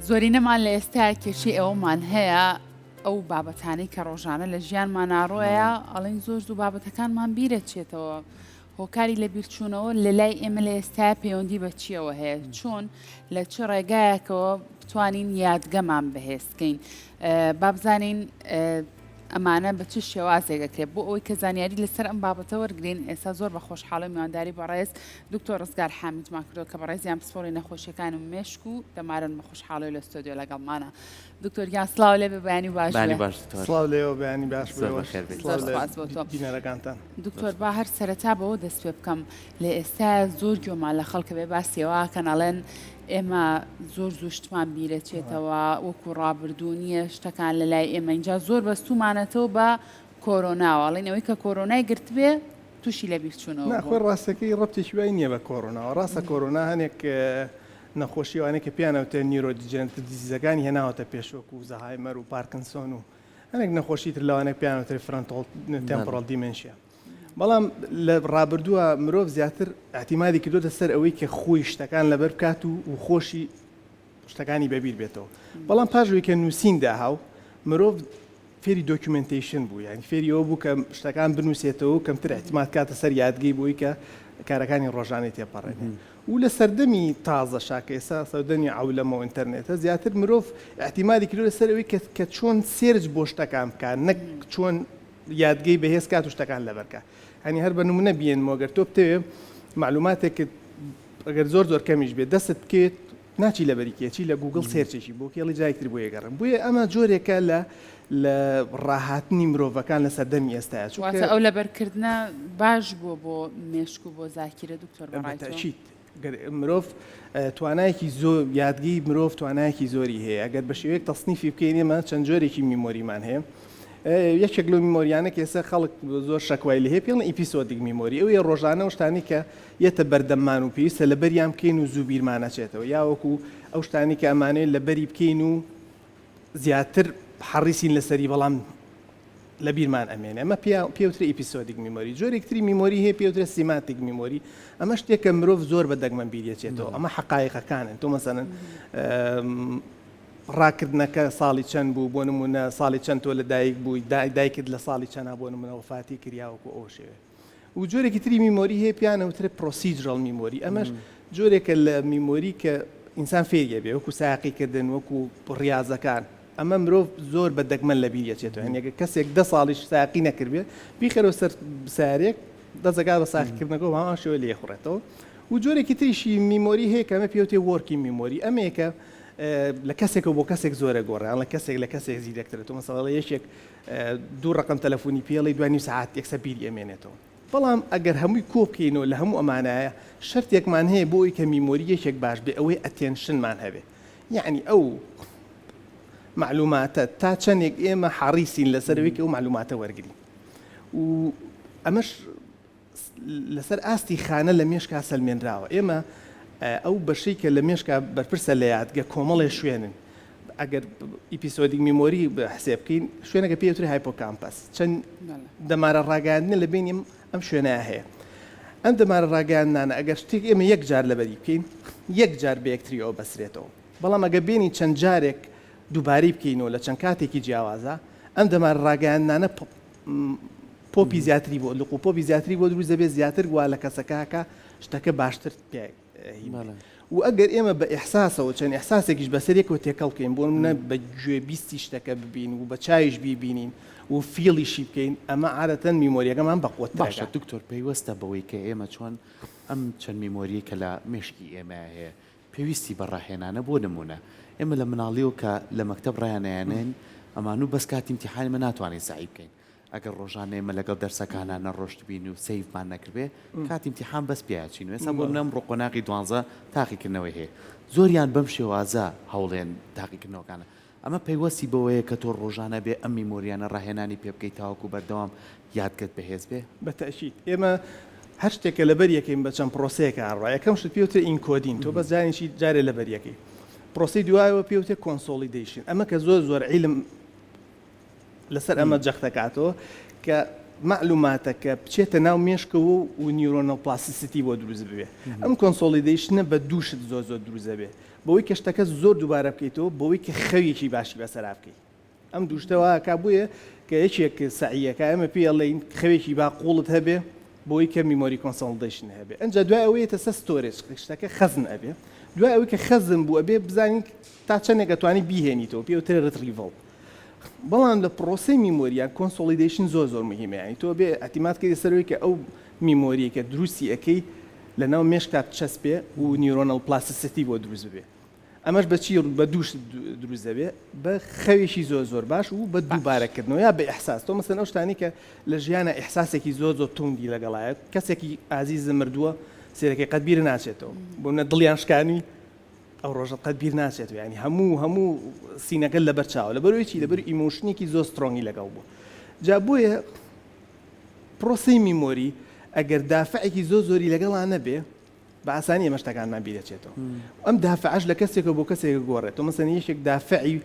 زۆرینەمان لە ئێستا کێشی ئەوەمان هەیە ئەو بابەتانەی کە ڕۆژانە لە ژیانمان ناڕۆیە ئەڵێن زۆر دوو بابەتەکانمان بیرەچێتەوە هۆکاری لە بیرچوونەوە لە لای ئێمە لە ئێستا پەیوەندی بە چیەوە هەیە چۆن لە چ ڕێگایەکەوە بتوانین یادگەمان بەهێزکەین بابزانین ئەمانە بە چ شێوازێکەکرێت بۆ ئەوەی کە زانیاری لەسەر ئەم بابەتە وەرگین ئێستا زۆر بە خۆشحاڵی میوانداری بەڕێز دکتۆر ڕزگار حامدمان کردەوە کە بەڕێزیان پسپۆڕی نەخۆشیەکان و مێشک و دەمارن بە خۆشحاڵی لە ستۆدیۆ لەگەڵمانە دکتۆر گیان سڵاو لێ بێ بەیانی باش سڵاو لێەوە بەیانی باش بینەرەکانتان دکتۆر با هەر سەرەتا بەوە دەست پێ بکەم لە ئێستا زۆر گوێمان لە خەڵکە بێ باسیەوەکەن ئەڵێن ئێمە زۆر زوشتمان بیرەچێتەوە وەکو ڕابردوونیە شتەکان لە لای ئێمە اینجا زۆر بەستومانەتەوە بە کۆرۆناوەڵێنەوەی کە کۆرۆنای گرت بێ تووشی لە بیرچوونەوە ناخۆی ڕاستەکەی ڕەبتێکی وای نییە بە کۆرۆناوە ڕاستە کۆرۆنا هەنێک نەخۆشیوانێک کە پیانەوتە نیرۆدیجنێتە دیزیزەکانی هێناوەتە پێشوەکو و زەهایمەر و پارکنسۆن و هەنێک نەخۆشی تر لەوانێک پیانەوتە فرەنتۆڵ تێمپۆڕەڵ دیمەنشیا بەڵام لە ڕابردووە مرۆڤ زیاتر احتیمالی کردوتە سەر ئەوەی کە خۆی شتەکان لەبەر بکات و خۆشی شتەکانی بەبیر بێتەوە بەڵام پاشوی کە نووسین داهاو مرۆڤ فێری دۆکیومنتیشن بوو یعنی فێری ئەوە بوو کە شتەکان بنووسێتەوە کەمتر احتیمال کاتە سەر یادگەی بووی کە کارەکانی ڕۆژانەی تێپەڕێنێ و لە سەردەمی تازە شاکە ئێستا سەردەمی عەولەمە و ئینتەرنێتە زیاتر مرۆڤ احتیمالی کردوتە سەر ئەوەی کە چۆن سێرج بۆ شتەکان بکات نەک چۆن یادگەی بەهێز کات و شتەکان لەبەرکە هەنی هەر بە نمونە بێنمەوە ئەگەر تۆ بتەوێ معلوماتێکت ئەگەر زۆر زۆر کەمیش بێت دەستت بکەیت ناچی لەبەریکێکی لە گوگڵ سێرچێکی بۆ کێڵی جایتر بۆ یەگەڕم بۆیە ئەمە جۆرێکە لە ڕاهاتنی مرۆڤەکان لە سەردەمی ئێستاە چونکە ئەو لەبەرکردنە باش بووە بۆ مێشک و بۆ زاکیرە دکتۆر بەڕایشیت مرۆڤ توانایەکی زۆر یادگی مرۆڤ توانایەکی زۆری هەیە ئەگەر بە شێوەیەک تەصنیفی بکەین ئێمە چەند جۆرێکی میمۆریمان هەیە یەکێک لەو میمۆریانە کە ئێستا خەڵک زۆر شەکوای لە هەیە پێڵن ئیپیسۆدیک میمۆری ئەوەیە ڕۆژانە و شتانی کە یەتە بەردەممان و پێویستە لە بەریان بکەین و زوو بیرمانەچێتەوە یاوەکو ئەو شتانی کە ئەمانەیە لە بەری بکەین و زیاتر حەڕیسین لەسەری بەڵام لە بیرمان ئەمێنێ ئەمە پێوترە ئیپیسۆدیک میمۆری جۆرێکتری میمۆری هەیە پێوترە سیماتیک میمۆری ئەمە شتێکە مرۆڤ زۆر بە دەگمەن بیرێچێتەوە ئەمە حەقایقەکانن تۆ مەسەڵەن ڕاکردنەکە ساڵی چەند بوو بۆ نمونە ساڵی چەند تۆ لە دایک بووی دایکت لە ساڵی چەند بۆ نمونە وفاتی کریاوەکو ئەو شێوێ و جۆرێکی تری میمۆری هەیە پیانەوترە پرۆسیجرال میمۆری ئەمەش جۆرێکە لە میمۆری کە ئینسان فێریە بێ وەکو ساقیکردن وەکو ڕاضەکان ئەمە مرۆڤ زۆر بە دەگمەن لە بیرەچێتەوە هەنێکە کەسێک 10 ساڵیش ساقی نەکردێ بیخەرەوە سەر سارێک دەزەگا بە ساقیکردنەوە هەمان شێوە لێخوڕێتەوە و جۆرێکی تریشی میمۆری هەیە کە ئەمە پێوتێ وەرکی میمۆری ئەمەیەکە لە کەسێکەوە بۆ کەسێک زۆرە گۆڕیان لە کەسێک لە کەسێک زیرەکترێتەوە مەسەڵە یەکێک دوو ڕقم تەلەفۆنی پێڵی دوانی ساعات یەکسە بیری ئەمێنێتەوە بەڵام ئەگەر هەمووی کۆبکەینەوە لە هەموو ئەمانایە شەرتێکمان هەیە بۆ ئەوی کە میمۆری یەکێک باش بێ ئەوەی ئەتێنشنمان هەبێ یعنی ئەو معلوماتە تا چەندێک ئێمە حەڕیسین لەسەرەوەی کە ئەو معلوماتە وەرگری و ئەمەش لەسەر ئاستی خانە لە مێشکا سەلمێنراوە ئێمە ئەو بەشەی کە لە مێشکا بەرپرسە لە یادگە کۆمەڵێ شوێنن ئەگەر ئیپیسۆدیک میمۆری حسێب بکەین شوێنەکە پێوتری هایپۆکامپەس چەند دەمارە ڕاگەاندنە لە بینیم ئەم شوێنەیە هەیە ئەم دەمارە ڕاگەاندنانە ئەگەر شتێک ئێمە یەک جار لەبەری بکەین یەک جار بە یەکتریەوە بەسرێتەوە بەڵام ئەگە بینی چەند جارێک دووبارەی بکەینەوە لە چەند کاتێکی جیاوازە ئەم دەمارە ڕاگەاندنانە پۆپی زیاتری بۆ لقو پۆپی زیاتری بۆ دروست دەبێت زیاتر وا لە کەسەکەکە شتەکە باشتر پێ و ئەگەر ئێمە بە ئیحساسەوە چەند ئیحساسێکیش بەسەرێکەوە تێکەڵ بکەین بۆ منە بە گوێبیستی شتەکە ببین و بە چاویش بیبینین و فیڵیشی بکەین ئەمە عادەتەن میمۆریەکەمان بەقوت باشە دکتۆر پێیوەستە بەوەی کە ئێمە چۆن ئەم چەند میمۆریە کە لە مێشکی ئێمە هەیە پێویستی بەڕاهێنانە بۆ نمونە ئێمە لە مناڵیەوە کە لە مەکتەب ڕایانیانێن ئەمان و بەس کاتی امتیحانمە ناتوانین سعی بکەین ئەگەر ڕۆژانە ئێمە لەگەڵ دەرسەکانە نەڕۆشت بین و سەیفمان نەکردێ کاتی امتیحان بەس پیاچین وێستا بۆ منە ئەمڕۆ قۆناغی 12 تاقیکردنەوەی هەیە زۆریان بەم شێوازە هەوڵێن تاقیکردنەوەکانە ئەمە پەیوەستی بەوەیە کە تۆ ڕۆژانە بێ ئەم میمۆریانە ڕاهێنانی پێ بکەیت تاوەکو بەردەوام یادگەت بەهێز بێ بەتەشید ئێمە هەر شتێکە لەبەر یەکەین بە چەند پرۆسەیەکە هەڕای یەکەم شت پێوترە ئینکۆدین تۆ بەس جارێکی جارێ لەبەر یەکەی پرۆسی دوایەوە پێوتێ کۆنسۆلیدیشن ئەمە کە زۆر زۆر عیلم لەسەر ئەمە جەختەکاتەوە کە معلوماتەکە بچێتە ناو مێشکەوە و نیورۆنەڵ پلاسیسیتی بۆ دروست ببێ ئەم کۆنسۆلیدیشنە بە دووشت زۆر دروست دەبێ بەوەی کە شتەکە زۆر دووبارە بکەیتەوە بەوەی کە خەویەکی باشی بەسەرا بکەیت ئەم دووشتەوە کا بووە کە یەکێک سعیەکە ئەمە پێ ئەڵێن خەوێکی با قوڵت هەبێ بۆی کە میمۆری کۆنسۆلیدیشن هەبێ ئەنجا دوای ئەوەیە سە ستۆرێج شتەکە خەزن ئەبێ دوای ئەوەی کە خەزم بوو ئەبێ بزانین تا چەندێک دەتوانی بیهێنیتەوە پێوترە ریتریڤڵ بەڵام لە پرۆسی میمۆریان کۆنسۆلیدیشن زۆر مهمە یعنی تۆ بێ ئەتیمات کردی سەرەوەی کە ئەو میمۆریەکە دروستی ئەەکەی لە ناو مێشکات چەسبێ و نیورۆنەڵ پلاسیسیتی بۆ دروست ببێ ئەمەش بەچی بە دووش دروست دەبێ بە خەوێکی زۆر باش و بە دووبارەکردنەوە یا بە ئیحساس تۆ مەسەن ئەو شتانی کە لە ژیانە ئیحساسێکی زۆر توندی لەگەڵایە کەسێکی ئازیز مردووە سێرەکەی قەت بیر ناچێتەوە بۆ منە دڵیان شکانی ئەو ڕۆژە قەت بیر ناچێت ینی هەموو سینەکە لە بەرچاوە لە بەرەوەی لەبەر ئیمۆشنێکی زۆر سترۆنگی لەگەڵ بوو جا بۆیە پرۆسی میمۆری ئەگەر دافعێکی زۆری لەگەڵان نەبێ بە ئاسانی ئەمە شتەکانمان بیرەچێتەوە ئەم دافعش لە کەسێکە بۆ کەسێک گۆڕێت تۆ مەسەن یەکێک دافعی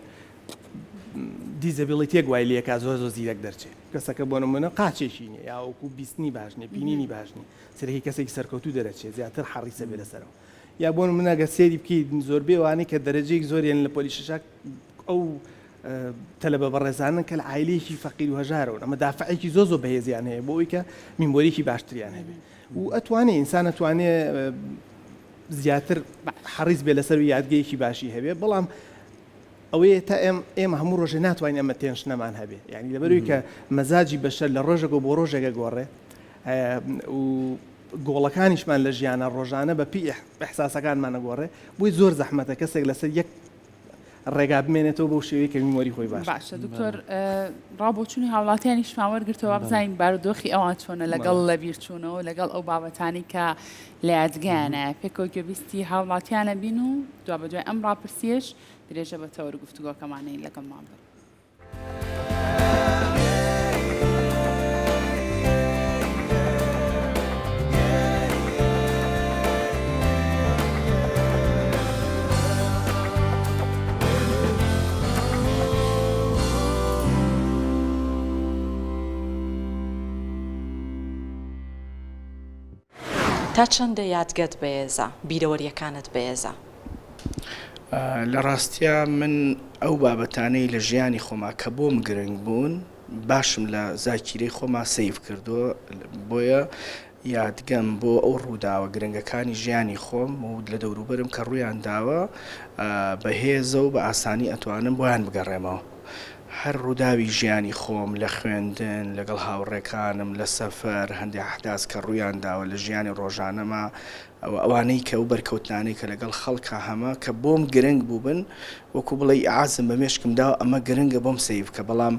دیزەبیڵیتێک وای لێکا زۆر زیرەک دەرچێت کەسەکە بۆ نمونە قاچێکی نیە یا وەکو بیستنی باش نیە بینینی باش نیە سەرەکی کەسێکی سەرکەوتوو دەرەچێت زیاتر حەڕیسە بێ لەسەرەوە یا بۆ منەگە سێری بکەیت زۆربەی وانەی کە دەرەجەیەک زۆریان لە پۆلیشەشاک ئەو تەلەبە بەڕێزانن کە لە عایلەیەکی فەقیر و هەژارەوە ئەمە دافعێکی زۆر بەهێزیان هەیە بۆ ئەوەی کە میمۆریکی باشتریان هەبێ و ئەتوانێت ئینسان ئەتوانێت زیاتر حەڕیز بێ لەسەر یادگەیەکی باشی هەبێ بەڵام ئەوەیە تا ئێمە هەموو ڕۆژێ ناتوانین ئەمە تێنشنەمان هەبێ یعنی لەبەرەوەی کە مەزاجی بەشەر لە ڕۆژێک بۆ ڕۆژێکە گۆڕێ و گۆڵەکانیشمان لە ژیانە ڕۆژانە بە پێی ئەحساسەکانمانە گۆڕێ بۆی زۆر زەحمەتە کەسێک لەسەر یەک ڕێگا بمێنێتەوە بەو شێوەیە کە میمۆری خۆی باشە دکتۆر ڕابۆچوونی هاوڵاتیانی شماوەرگرتەوە بزانین بارودۆخی ئەوان چۆنە لەگەڵ لە بیرچوونەوە لەگەڵ ئەو بابەتانی کە لە یادگایانە پێکەوە گوێبیستی هاوڵاتیانە بین و دوا بەدوای ئەم ڕاپرسیەش درێژە بە تەوەر گفتوگۆکەمانەی لەگەڵمان بن. تا چەندە یادگەت بەهێزە بیرەوەریەکانت بەهێزە؟ لە ڕاستیە من ئەو بابەتانەی لە ژیانی خۆما کە بۆم گرنگ بوون باشم لە زاکیرەی خۆما سەیف کردووە بۆیە یادگەم بۆ ئەو ڕووداوە گرنگەکانی ژیانی خۆم و لە دەوروبەرم کە ڕوویان داوە بەهێزە و بە ئاسانی ئەتوانم بۆیان بگەڕێمەوە. هەر ڕووداوی ژیانی خۆم لە خوێندن لەگەڵ هاوڕێکانم لە سەفەر هەندێک ئەحداس کە ڕوویان داوە لە ژیانی ڕۆژانەما ئەوانەی کە و بەرکەوتانەی کە لەگەڵ خەڵکە هەمە کە بۆم گرنگ بووبن وەکو بڵێ ئازم بە مێشکم داوە ئەمە گرنگە بۆم سەیف کە بەڵام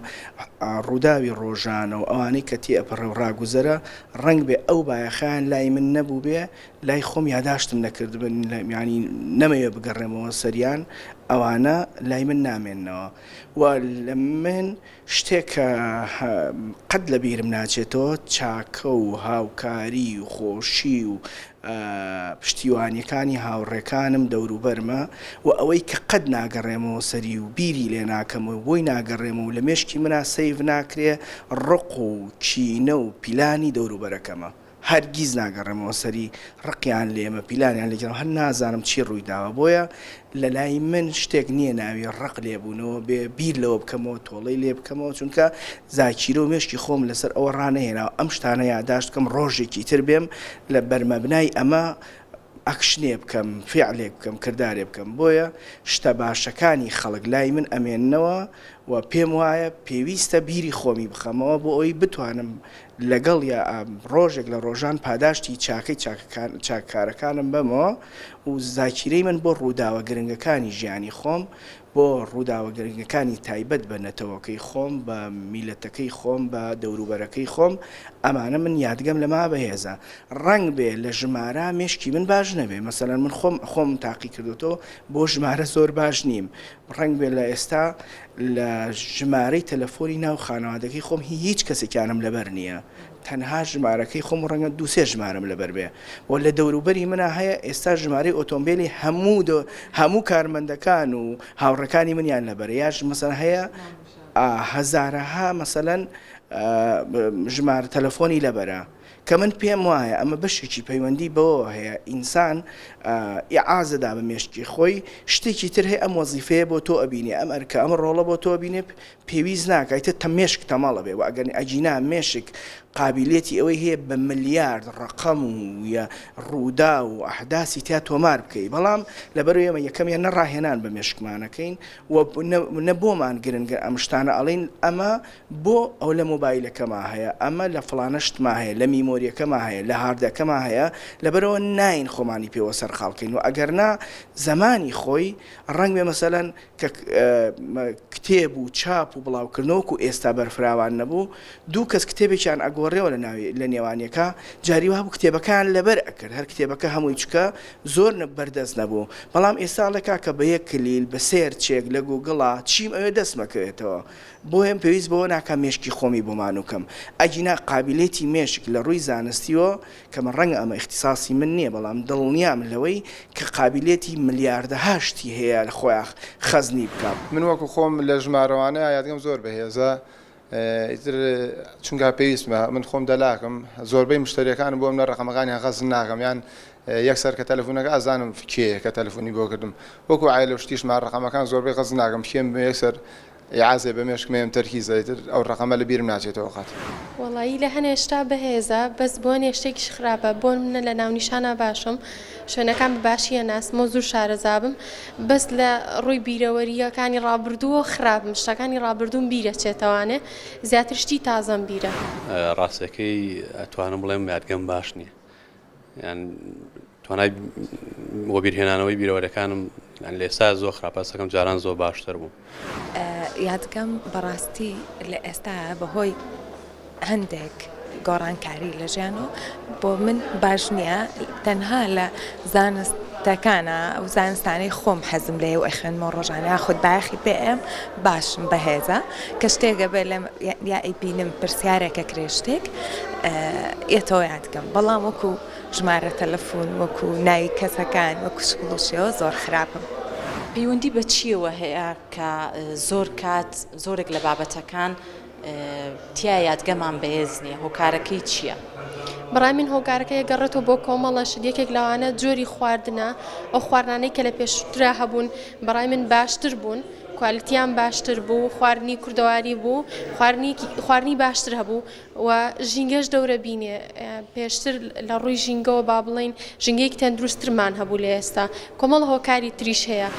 ڕووداوی ڕۆژانە و ئەوانەی کە تێئەپەڕێ و ڕاگوزەرە ڕەنگ بێ ئەو بایەخیان لای من نەبوو بێ لای خۆم یاداشتم نەکردبن ینی نەمەوێ بگەڕێمەوە سەریان ئەوانە لای من نامێننەوە و لە من شتێک کە قەت لە بیرم ناچێتەوە چاکە و هاوکاری و خۆشی و پشتیوانیەکانی هاوڕێکانم دەوروبەرمە و ئەوەی کە قەت ناگەڕێمەوە سەری و بیری لێ ناکەمەوە بۆی ناگەڕێمەوە لە مێشکی منە سەیڤ ناکرێ ڕق و چینە و پیلانی دەوروبەرەکەمە هەرگیز ناگەڕێمەوە سەری ڕقیان لێمە پیلانیان لێجەڕم هەر نازانم چی ڕووی داوە بۆیە لە لای من شتێک نییە ناوی ڕق لێبوونەوە بێ بیر لەوە بکەمەوە تۆڵەی لێ بکەمەوە چونکە زاکیرە و مێشکی خۆم لەسەر ئەوە ڕانەهێناوە ئەم شتانە یاداشت بکەم ڕۆژێکی تر بێم لە بەرمەبنای ئەمە ئەکشنێ بکەم فعلێ بکەم کردارێ بکەم بۆیە شتە باشەکانی خەڵک لای من ئەمێننەوە و پێم وایە پێویستە بیری خۆمی بخەمەوە بۆ ئەوی بتوانم لەگەڵ یا ڕۆژێک لە ڕۆژان پاداشتی چاکەی چاککارەکانم بەمەوە و زاکیرەی من بۆ ڕووداوە گرنگەکانی ژیانی خۆم بۆ ڕووداوە گرنگەکانی تایبەت بە نەتەوەکەی خۆم بە میلەتەکەی خۆم بە دەوروبەرەکەی خۆم ئەمانە من یادگەم لەما بەهێزە ڕنگ بێ لە ژمارە مێشکی من باش نەبێ مەسەلەن من خۆم تاقی کردوتەوە بۆ ژمارە زۆر باش نیم ڕنگ بێ لە ئێستا لە ژمارەی تەلەفۆنی ناو خانەوادەکەی خۆم هیچ کەسێکیانم لەبەر نییە تەنها ژمارەکەی خۆم ڕەنگە دووسێ ژمارەم لەبەر بێ و لە دەوروبەری منە هەیە ئێستا ژمارەی ئۆتۆمبیلی هەموو کارمەندەکان و هاوڕەکانی منیان لەبەر یاش مەسەن هەیە هەزارەها مەسەلەن ژمارە تەلەفۆنی لەبەرە کە من پێم وایە ئەمە بەشێکی پەیوەندی بەوە هەیە ئینسان ئیعازەدا بە مێشکی خۆی شتێکی تر هەیە ئەم وەزیفەیە بۆ تۆ ئەبینێ ئەم ئەرکە ئەم ڕۆڵە بۆ تۆ بینێ پێویست ناکایتە تەمێشک تەماڵە بێ و ئەگەر ئەجینا مێشک قابلیەتی ئەوەی هەیە بە ملیارد ڕقەم و یا ڕوودا و ئەحداسی تا تۆمار بکەی بەڵام لەبەرەوەی ئێمە یەکەمیان نەڕاهێنان بە مێشکمانەکەین و نە بۆمان گرنگە ئەم شتانە ئەڵین ئەمە بۆ ئەو لە مۆبایلەکەما هەیە ئەمە لە فڵانە شتما هەیە لە میمۆریەکەما هەیە لە هاردەکەما هەیە لەبەرەوە ناین خۆمانی پێوە سەرخاڵکەین و ئەگەرنا زمانی خۆی ڕەنگ بێ مەسەلەن کە کتێب و چاپ و بڵاوکردنەوەک و ئێستا بەرفراوان نەبوو دوو کەس کتێبێکیان ئەگۆڕێەوە لە نێوانیەکە جاری وا بوو کتێبەکان لەبەر ئەکرد هەر کتێبەکە هەمووی چکە زۆر بەردەست نەبوو بەڵام ئێستاڵێکا کە بە یەک کلیل بە سێر چێک لە گوگڵا چیم ئەوێ دەستمەکەوێتەوە بۆ هێم پێویست بەوە ناکە مێشکی خۆمی بۆمانوکەم ئەجینا قابلیەتی مێشک لە ڕووی زانستیەوە کە من ڕەنگە ئەمە اختصاصی من نییە بەڵام دڵنیام لەوەی کە قابلیەتی ملیاردە هاشتی هەیە لە خۆیان خەزنی بکات من وەکو خۆم لە ژمارەوانە یادگەم زۆر بەهێزە ئیتر چونکە پێویستمە من خۆم دەلاکەم زۆربەی مشتریەکان بۆم لە ڕقەمەکانی خەزن ناکەم یان یەکسەر کە تەلەفۆنەکە ئازانم کێیە کە تەلەفۆنی بۆ کردم وەکو ئای لە شتیش مار ڕقەمەکان زۆربەی خەزن ناکەم کێم یەکسەر عازێ بە مێشکمێم تەرکیزەیتر ئەو ڕقەمە لە بیرم ناچێتەوە قات وڵایی لە هەنێشتا بەهێزە بەس بۆ نێشتێکیش خراپە بۆ منە لە ناونیشانە باشم شوێنەکان بە باشیە ناسمە زوو شارەزابم بەس لە ڕووی بیرەوەریەکانی ڕابردووە خراپم شتەکانی ڕابردووم بیرە چێتەوانێ زیاتر شتی تازەم بیرە ڕاستەکەی ئەتوانم بڵێم یادگەم باش نییە یان توانای بۆ بیرهێنانەوەی بیرەوەریەکانم لە ئێستا زۆر خراپەسەکەم جاران زۆر باشتر بوو یادگەم بەڕاستی لە ئێستا بەهۆی هەندێک گۆڕانکاری لە ژیانەوە بۆ من باش نییە تەنها لە زانستەکانە ئەو زانستانەی خۆم حەزم لێ و ئەخوێنمەوە ڕۆژانە خودباخی پێم باشم بەهێزە کە شتێکە بێ لە یا ئەیبینم پرسیارێکە کرێشتێک ئێتەوە یادگەم بەڵام وەکو ژمارە تەلەفۆن وەکو ناوی کەسەکان وەکو سکوڵوشیەوە زۆر خراپم پەیوەندی بە چیەوە هەیە کە زۆر کات زۆرێک لە بابەتەکان تیا یادگەمان بەهێز نییە هۆکارەکەی چییە؟ بەڕای من هۆکارەکە یەگەڕێتەوە بۆ کۆمەڵە شتێکێک لەوانە جۆری خواردنە ئەو خواردانەی کە لە پێشترا هەبوون بەڕای من باشتر بوون کوالیتیان باشتر بوو خواردنی کوردەواری بوو خواردنی باشتر هەبوو و ژینگەش دەورە بینێ پێشتر لە ڕووی ژینگەوە با بڵین ژینگەیەکی تەندروستترمان هەبوو لە ئێستا کۆمەڵ هۆکاری تریش هەیە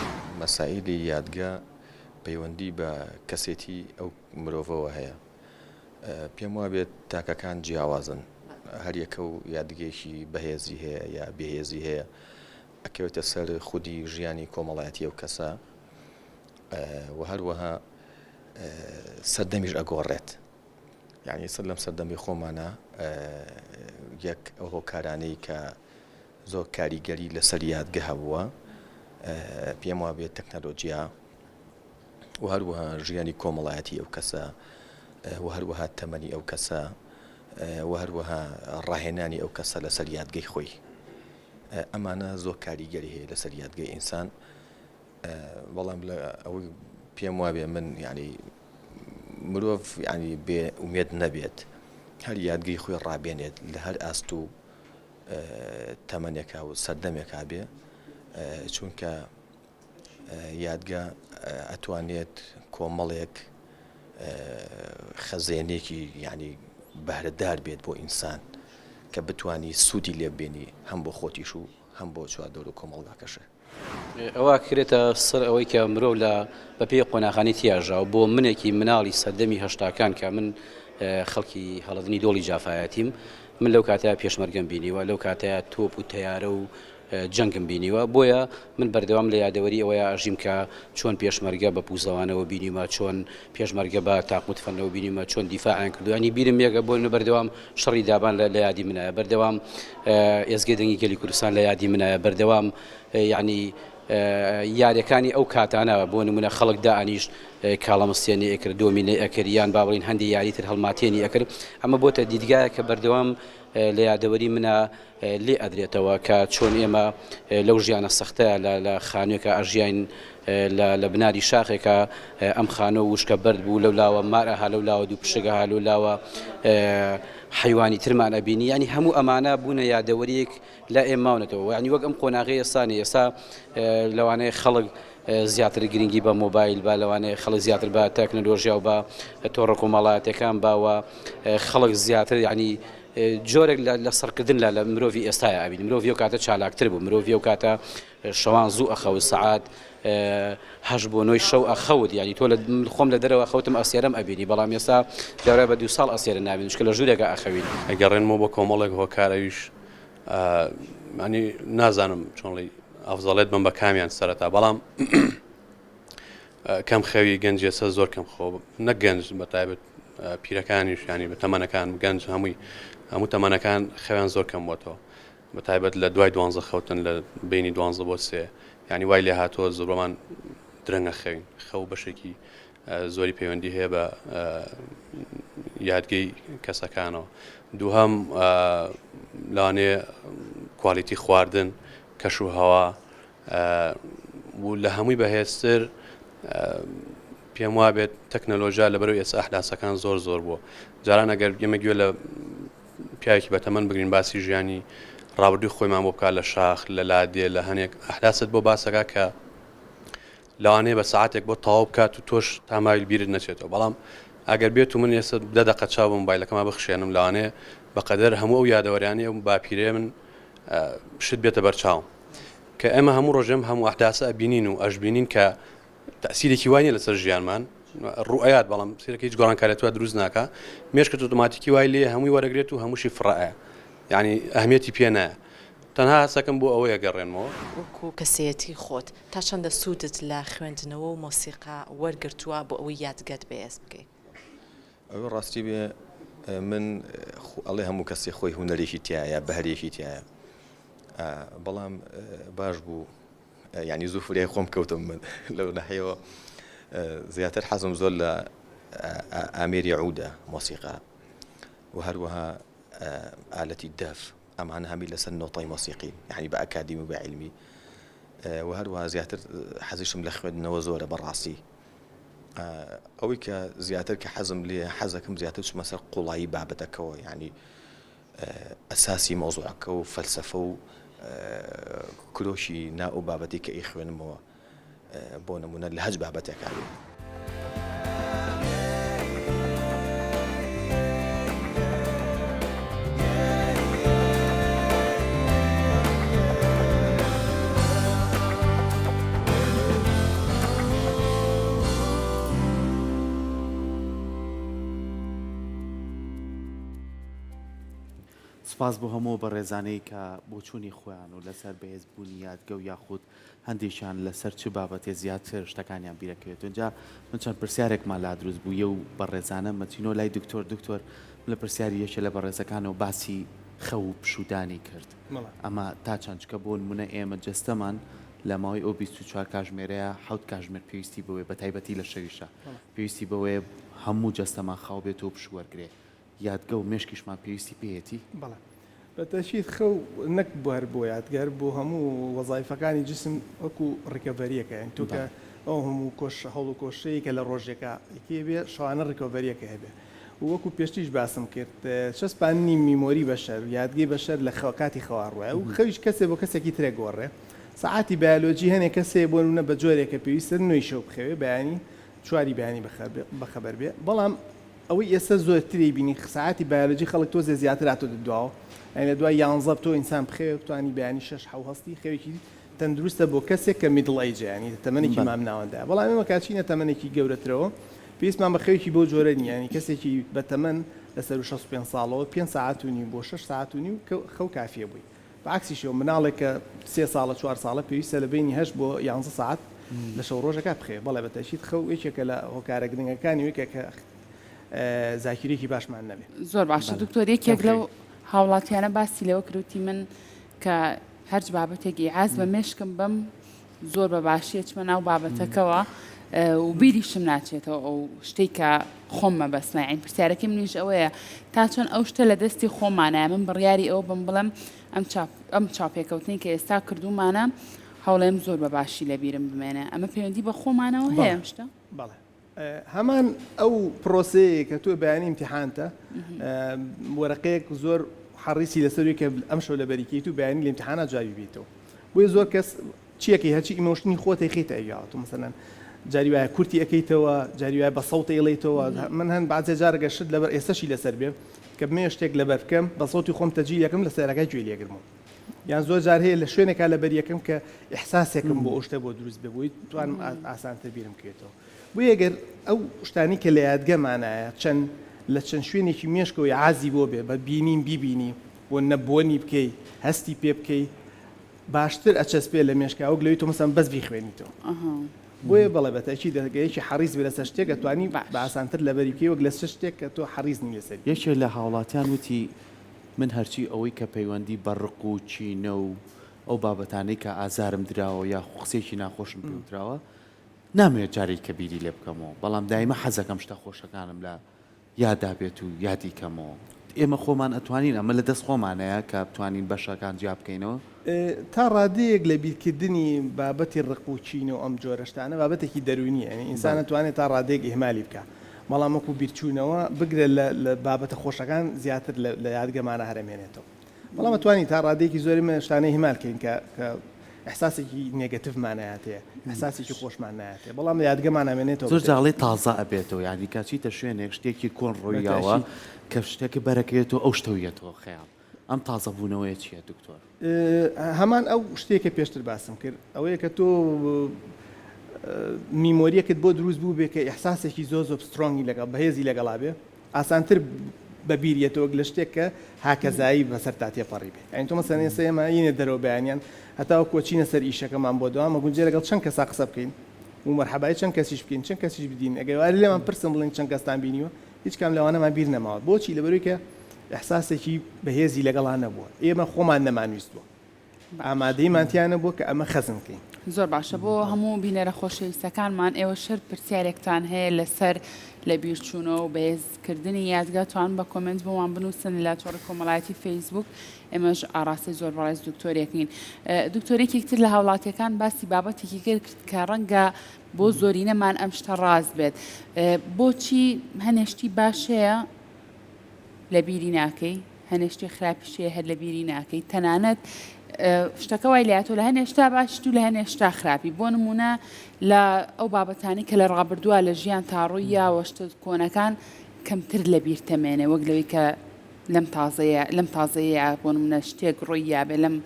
مەسائیلی یادگە پەیوەندی بە کەسێتی ئەو مرۆڤەوە هەیە پێم وابێت تاکەکان جیاوازن هەر یەکە و یادگەیەکی بەهێزی هەیە یا بەهێزی هەیە ئەکەوێتە سەر خودی ژیانی کۆمەڵایەتی ئەو کەسە و هەروەها سەردەمیش ئەگۆڕێت یعنی سەر لەم سەردەمی خۆمانە یەک ئەو هۆکارانەی کە زۆر کاریگەری لەسەر یادگە هەبووە پێم وابێت تەکنەلۆجیا و هەروەها ژیانی کۆمەڵایەتی ئەو کەسە و هەروەها تەمەنی ئەو کەسە و هەروەها ڕاهێنانی ئەو کەسە لەسەر یادگەی خۆی ئەمانە زۆر کاریگەری هەیە لەسەر یادگەی ئینسان بەڵام لە ئەوەی پێم وابێ من ینی مرۆڤ ینی بێ ئومێد نەبێت هەر یادگەی خۆی ڕابێنێت لە هەر ئاست و تەمەنێکا و سەردەمێکا بێ چونکە یادگە ئەتوانێت کۆمەڵێک خەزێنێکی ینی بەهرەدار بێت بۆ ئینسان کە بتوانی سوودی لێ بێنی هەم بۆ خۆتیش و هەم بۆ چواردەور و کۆمەڵگاکەشە ئەوە کرێتە سەر ئەوەی کە مرۆڤ لە بەپێی قۆناغانی تیاژا و بۆ منێکی مناڵی سەردەمی هەشتاکان کە من خەڵکی هەڵەدنی دۆڵی جافایەتیم من لەو کاتەیە پێشمەرگەم بینیوە لەو کاتەیە تۆپ و تەیارە و جەنگم بینیوە بۆیە من بەردەوام لە یادەوەری ئەوەیە ئاژیم کە چۆن پێشمەرگە بە پوزەوانەوە بینیمە چۆن پێشمەرگە بە تاقموتفەنەوە بینیمە چۆن دیفاعیان کردوانی بیرم یەکە بۆ بەردەوام شەڕی دابان لە یادی منایە بەردەوام ئێزگەی دەنگی گەلی کوردستان لە یادی منایە بەردەوام یعنی یاریەکانی ئەو کاتانە بۆ نمونە خەڵک دائنیشت کاڵەمەستێنی ئەکرد دۆمینەی ئەکریان با بڵین هەندی یاریتر هەڵماتێنی ئەکرد ئەمە بۆتە دیدگایە کە بەردەوام لە یادەوەری منە لێ ئەدرێتەوە کە چۆن ئێمە لەو ژیانە سەختەیە لە خانوویەکە ئەژیان لە بناری شاخێکە ئەم خانە وشکە بەرد بوو لەولاوە مارەها لەولاوە دوو پشگەها لەولاوە حیوانی ترمان ئەبینی ینی هەموو ئەمانە بوونە یادەوەریەک لە ئێماونەتەوە ینی وەک ئەم قۆناغی ئێستانی ئێستا لەوانەیە خەڵک زیاتر گرنگی بە مۆبایل با لەوانەیە خەڵک زیاتر بە تەکنۆلۆژیا و بە تۆڕە کۆمەڵایەتەکان باوە خەڵک زیاتر ینی جۆرێک لە سەرکردن لە مرۆڤی ئێستاە ئەبین مرۆڤ و کاتە چالاکتر بوو مرۆڤ و کاتە شەوان زوو ئەخەوت سەعات هەش بۆ نۆی شەو ئەخەوت ینی تۆ خۆم لە دەرەوە خەوتم ئەسێرەم ئەبینی بەڵام ئێستا دەورە بە 2 ساڵ ئەسێرە نابین شکە لە ژوورێکە ئەخەوین ئەگەڕێنمەوە بە کۆمەڵێک هۆکارەویش ینی نازانم چۆنڵی ئەفزەڵێت بم بە کامیان سەرەتا بەڵام کەم خەوی گەنج ێستا زۆر کەم خۆ نەک گەنج بە تایبەت پیرەکانیش ینی بە تەمەنەکان گەنج هەموو تەمەنەکان خەویان زۆر کەم بۆتەوە بە تایبەت لە دوای 12 خەوتن لە بینی 12 بۆ 3 ینی وای لێ هاتووە زۆرمان درەنگە خەوین خەو بەشێکی زۆری پەیوەندی هەیە بە یادگەی کەسەکانەوە دووهەم لەوانەیە کوالیتی خواردن کەش و هەوا و لە هەمووی بەهێزتر پێم وا بێت تەکنەلۆژیا لەبەرەوەی ئێستا ئەحداسەکان زۆر بووە جاران ئەگەر ئێمە گوێ لە پیاوێکی بەتەمەن بگرین باسی ژیانی ڕابردووی خۆیمان بۆ بکات لە شاخ لە لادێ لە هەنێک ئەحداست بۆ باسەکە کە لەوانەیە بە ساعتێک بۆ تەواو بکات و تۆش تاماویل بیرت نەچێتەوە بەڵام ئەگەر بێت و من ئێستا 10 دقە چاو بە مۆبایلەکەما بخشێنم لەوانەیە بەقەدەر هەموو ئەو یادەوەریانەیە و باپیرێ من شت بێتە بەرچاوم کە ئێمە هەموو ڕۆژەم هەموو ئەحداسە ئەبینین و ئەشبینین کە تەسیرێکی وای نیە لەسەر ژیانمان ڕوئەیات بەڵام سیرەکە هیچ گۆڕانکاریەوە دروست ناکە مێشکە ئۆتۆماتیکی وای لێ هەمووی وەرەگرێت و هەمووشی فڕایە یعنی ئەهمیەتی پێ نایە تەنها هەسەکەم بۆ ئەوەیە گەڕێنمەوە وەکو کەسەتی خۆت تا چەندە سوودت لە خوێندنەوە و مۆسیقا وەرگرتووە بۆ ئەوەی یادگەت بەهێز بکەیت ئەوە ڕاستی بێ من ئەڵێ هەموو کەسی خۆی هونەرێکی تایە بەهەرێکی تایە بەڵام باش بوو ینی زوو فرێ خۆم کەوتم من لەو ناحیەوە زیاتر حەزم زۆر لە ئامێری عودە مۆسیقا و هەروەها ئالەتی دەف ئەمانە هەمی لەسەر نۆتای مۆسیقی یعنی بە ئەکادیمی و بە عیلمی و هەروەها زیاتر حەزیشم لە خوێندنەوە زۆرە بەڕاستی ئەوەی کە زیاتر کە حەزم لێ حەزەکەم زیاتر چمە سەر قوڵایی بابەتەکەەوە ینی ئەساسی مۆزوعەکە و فەلسەفە و کرۆشی ناو بابەتی کە ئەی خوێنمەوە بۆ نمونە لە هەج بابەتێکان سپاس بۆ هەموو بە ڕێزانەی کە بۆ چوونی خۆیان و لەسەر بەهێزبوونی یادگە و یاخود هەندێکیان لەسەر چ بابەتێ زیاتر شتەکانیان بیرەکەوێت اینجا من چەند پرسیارێکمان لا دروست بوو یە و بە ڕێزانە مەچینۆ لای دکتۆر لە پرسیاری یەکێ لە بەڕێزەکانەوە باسی خەو و پشودانی کرد ئەمە تا چەندچکە بۆ نمونە ئێمە جەستەمان لە ماوەی ئەو 24 کاتژمێرەیە 7 کاتژمێر پێویستی بەوەی بە تایبەتی لە شەویشە پێویستی بەوەیە هەموو جەستەمان خاو بێت و پشوەرگرێ یادگە و مێشکیشمان پێویستی پێیەتی بەڵێ بەتەشید خەو نەک بوار بۆ یادگەر بۆ هەموو وەزایفەکانی جسم وەکو ڕیکەڤەریەکە یان تو کە ئەو هەموو هەوڵ و کۆشەیەکە لە ڕۆژێکە یەکێ بێ شەوانە ڕیکۆڤەریەکە هەبێ وەکو پێشتیش باسم کرد چەسپانی میمۆری بەشەر یادگەی بەشەر لە کاتی خەواڕوە و خەویش کەسێ بۆ کەسێکی ترێ گۆڕێ ساعتی بیولۆجی هەنێک کەسێ بۆ نمونە بە جۆرێکە پێویستە نوێی شەو بخەوێ بەیانی چواری بەیانی بەخەبەر بێ بەڵام ئەوەی ئێستا زۆرتری بینی ساعتی بیولۆجی خەڵک تۆ زیاتر هاتۆ دواوە لە دوای 11 تۆ ئینسان بخەوێ توانی بەیانی 6 هەستی خەوێکی تەندروستە بۆ کەسێک کە میدڵ ئەیجانی تەمەنێکی مام ناوەندایە بەڵام ئێمە کاچینە تەمەنێکی گەورەترەوە پێویستمان بە خەوێکی بۆ جۆرە نیە ینی کەسێکی بە تەمەن لەسەر 65 ساڵەوە 5 ساعت و نیم بۆ 6 ساعت و نیم خەو کافیە بووی بەعکسیشەوە مناڵێک کە 3 ساڵە 4 ساڵە پێویستە لە بینی 8 بۆ 11 ساعت لە شەو ڕۆژەکە بخێ بەڵێ بەتەشید خەو یەکێکە لە هۆکارە گرنگەکانی وێکە کە زاکیرێکی باشمان نەبێت زۆر باشە دکتۆر یەکێک لەو هاوڵاتیانە باسی لەوە کروتی من کە هەرج بابەتێکی عاز بە مێشکم بم زۆر بە باشیە چمە ناو بابەتەکەەوە و بیریشم ناچێتەوە ئەو شتێک کە خۆم مەبەستمە عین پرسیارەکەی منیش ئەوەیە تا چۆن ئەو شتە لە دەستی خۆمانایە من بڕیاری ئەوە بم بڵم ئەم چاپێکەوتنی کە ئێستا کردومانە هەوڵێم زۆر بە باشی لە بیرم بمێنێ ئەمە پەیوەندی بە خۆمانەوە هەیە شتە بەڵێ هەمان ئەو پرۆسەیە کە تۆ بەیانی امتحانتە وەرەقەیەک زۆر حەڕیسی لەسەروی کە ئەم شەو لە بەریکەی تو بەیانی لە امتحانات جاوی بیتەوە بۆیە زۆر کەس چیەکەی هەرچی ئیمۆشنی خۆتی خێتە ئەیگاوە مثلەن جاری وایە کورتی ئەەکەیتەوە جاری وایە بە سەوتە ئێڵێتەوە من هەن بەعجێ جارەگە شت لەبەر ئێستاشی لەسەر بێ کە بمێ شتێک لەبەر بکەم بە سەوتی خۆم تەجیل یەکەم لە سەرەکەی گوێ لێگرمەوە یان زۆر جار هەیە لە شوێنێکا لە بەریەکەم کە ئیحساسێکم بۆ ئەو شتە بۆ دروست ببوویت توانم ئاسانتر بیرم بکرێتەوە بۆیە ئەگەر ئەو شتانی کە لە یادگەمانایە چەند لە چەند شوێنێکی مێشکەوەی عازی بۆ بێ بە بینیم بیبینی بۆ نەبوونی بکەی هەستی پێ بکەی باشتر ئەچەسپێ لە مێشکا ئەو گلەوی تۆ مەسەن بەس بیخوێنیتەوە بۆیە بەڵێ بەتەکی دەگەیەکی حەریز بێ لەسەر شتێک دەتوانی بە ئاسانتر لە بەری بکەی وەک لە شتێک کە تۆ حەریزنی لەسەر یەکێ لە هاوڵاتیان وتی من هەرچی ئەوەی کە پەیوەندی بەڕق و چینە و ئەو بابەتانەی کە ئازارم دراوە یا قسێکی ناخۆشم پێوتراوە نامەوێت جارێک کە بیری لێ بکەمەوە بەڵام دایمە حەزەکەم شتە خۆشەکانم لە یادابێت و یادی کەمەوە ئێمە خۆمان ئەتوانین ئەمە لە دەست خۆمانەیە کە بتوانین بەشەکان جیا بکەینەوە تا ڕادەیەک لە بیرکردنی بابەتی ڕق و چین و ئەم جۆرەشتانە بابەتێکی دەرونیە ئەنی ئینسان دەتوانێت تا ڕادەیەک ئیهمالی بکە بەڵام وەکو بیرچوونەوە بگرێت لە بابەتە خۆشەکان زیاتر لە یادگەمانە هەرمێنێتەوە بەڵام توانی تا ڕادەیەکی زۆری من شتانەی هیمالکەین کە احساسێکی نێگەتیڤمانایەتەیە احساسێکی خۆشمان نایەتێ بەڵام لە یادگەمان ئەمێنێتەوە زۆر جاڵی تازە ئەبێتەوە یعنی کاچیتە شوێنێک شتێکی کۆن ڕۆیاوە کە شتێکی بەرەکەوێتەوە ئەو شتەویەتەوە خەیاڵ ئەم تازە بوونەوەی چییە دکتۆر هەمان ئەو شتێکە پێشتر باسم کرد ئەوەیە کە تۆ میمۆریەکت بۆ دروست بوو بێ کە ئیحساسێکی زۆر زۆر سترۆنگی لەگەڵ بەهێزی لەگەڵا بێ ئاسانتر بەبیریەتەوە لە شتێک کە هاکەزایی بەسەر تا تێپەڕی بێ ئەین تۆ مەسەن ئێستا ئێمە یینە دەرەوە بەیانیان هەتاوە کۆچینە سەر ئیشەکەمان بۆ دوام مەگونجێ لەگەڵ چەند کەسا قسە بکەین و مەرحەبای چەند کەسیش بکەین چەند کەسیش بدین ئەگەواری لێمان پرسم بڵین چەند کەستان بینیوە هیچ کام لەوانەمان بیر نەماوە بۆچی لەبەروی کە ئەحساسێکی بەهێزی لەگەڵان نەبووە ئێمە خۆمان نەمانویستووە ئامادەیمانتیانە بوو کە ئەمە خەزم بکەین زۆر باشە بۆ هەموو بینەرە خۆشەویستەکانمان ئێوە شەر پرسیارێکتان هەیە لەسەر لە بیرچوونەوە و بەهێزکردنی یادگاتوان بە کۆمنت بۆمان بنووسن لە تۆڕی کۆمەڵایەتی فەیسبوک ئێمەش ئاراستی زۆر بەڕێز دکتۆرێکین دکتۆرێکێکتر لە هاوڵاتیەکان باسی بابەتێکی کرد کە ڕەنگە بۆ زۆرینەمان ئەم شتە ڕاست بێت بۆچی هەنێشتی باشەیە لە بیری ناکەی هەنێشتی خراپیشەیە هەر لە بیری ناکەی تەنانەت شتەکە وای لاتۆ لە هەنێشتا باشیت و لە هەنێشتا خراپی بۆ نمونە لە ئەو بابەتانی کە لە ڕابردووە لە ژیان تاڕووی یاوە شتە کۆنەکان کەمتر لە بیر تەمێنێ وەک لەوەی کە لەم تازەیە بۆ نمونە شتێک ڕۆی یابێ لەم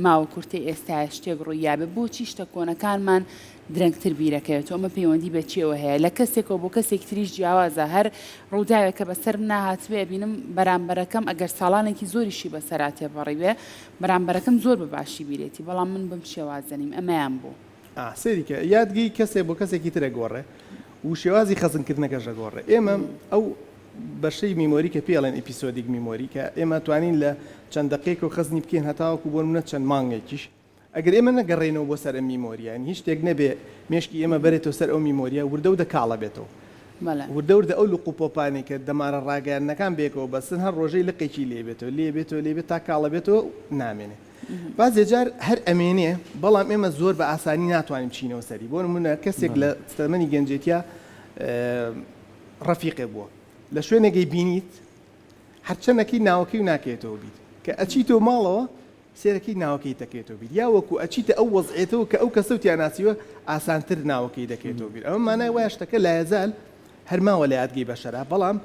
ماوە کورتی ئێستا شتێک ڕۆی یابێ بۆچی شتە کۆنەکانمان درەنگتر بیرەکەوێت ئەمە پەیوەندی بەچیەوە هەیە لە کەسێکەوە بۆ کەسێک تریش جیاوازە هەر ڕووداوێکە بەسەر ناهاتوێ بینم بەرامبەرەکەم ئەگەر ساڵانێکی زۆریشی بەسەرا تێپەڕی بێ بەرامبەرەکەم زۆر بە باشی بیرێتی بەڵام من بم شێوازەنیم ئەمەیان بوو سێریکە یادگی کەسێک بۆ کەسێکی ترە گۆڕێ و شێوازی خەزمکردنەکەشە گۆڕێ ئێمە ئەو بەشەی میمۆری کە پێڵێن ئەپیسۆدیک میمۆری کە ئێمە توانین لە چەند دقیقێک و خەزنی بکەین هەتاوەکو بۆ منە چەند مانگێکیش ئەگەر ئێمە نەگەڕێنەوە بۆ سەر میمۆریان هیچ شتێک نەبێ مێشکی ئێمە بەرێتەوە سەر ئەو میمۆریە وردە و دەکاڵە بێتەوە وردە ئەو لقوپۆپانی کە دەمارە ڕاگەیانەکان بێکەوە بەسن هەر ڕۆژەی لقێکی لێبێتەوە لێبێت تا کاڵە بێتەوە نامێنێ بازێ جار هەر ئەمێنێ بەڵام ئێمە زۆر بە ئاسانی ناتوانین بچینەوە سەری بۆ نمونە کەسێک لە تەمەنی گەنجێتیا ڕەفیقێ بووە لە شوێنێکی بینیت هەرچەندێکی ناوەکەی و ناکێتەوە بیت کە ئەچیتەوە ماڵەوە سێرەکەی ناوەکەی دەکێتەوە بیت یا وەکو ئەچیتە ئەو وەزعێتەوە کە ئەو کەسەوتیان ناسیوە ئاسانتر ناوەکەی دەکێتەوە بیت ئەمە مانای وایە شتەکە لایەزال هەرماوە لە یادگەی بەشەرا بەڵام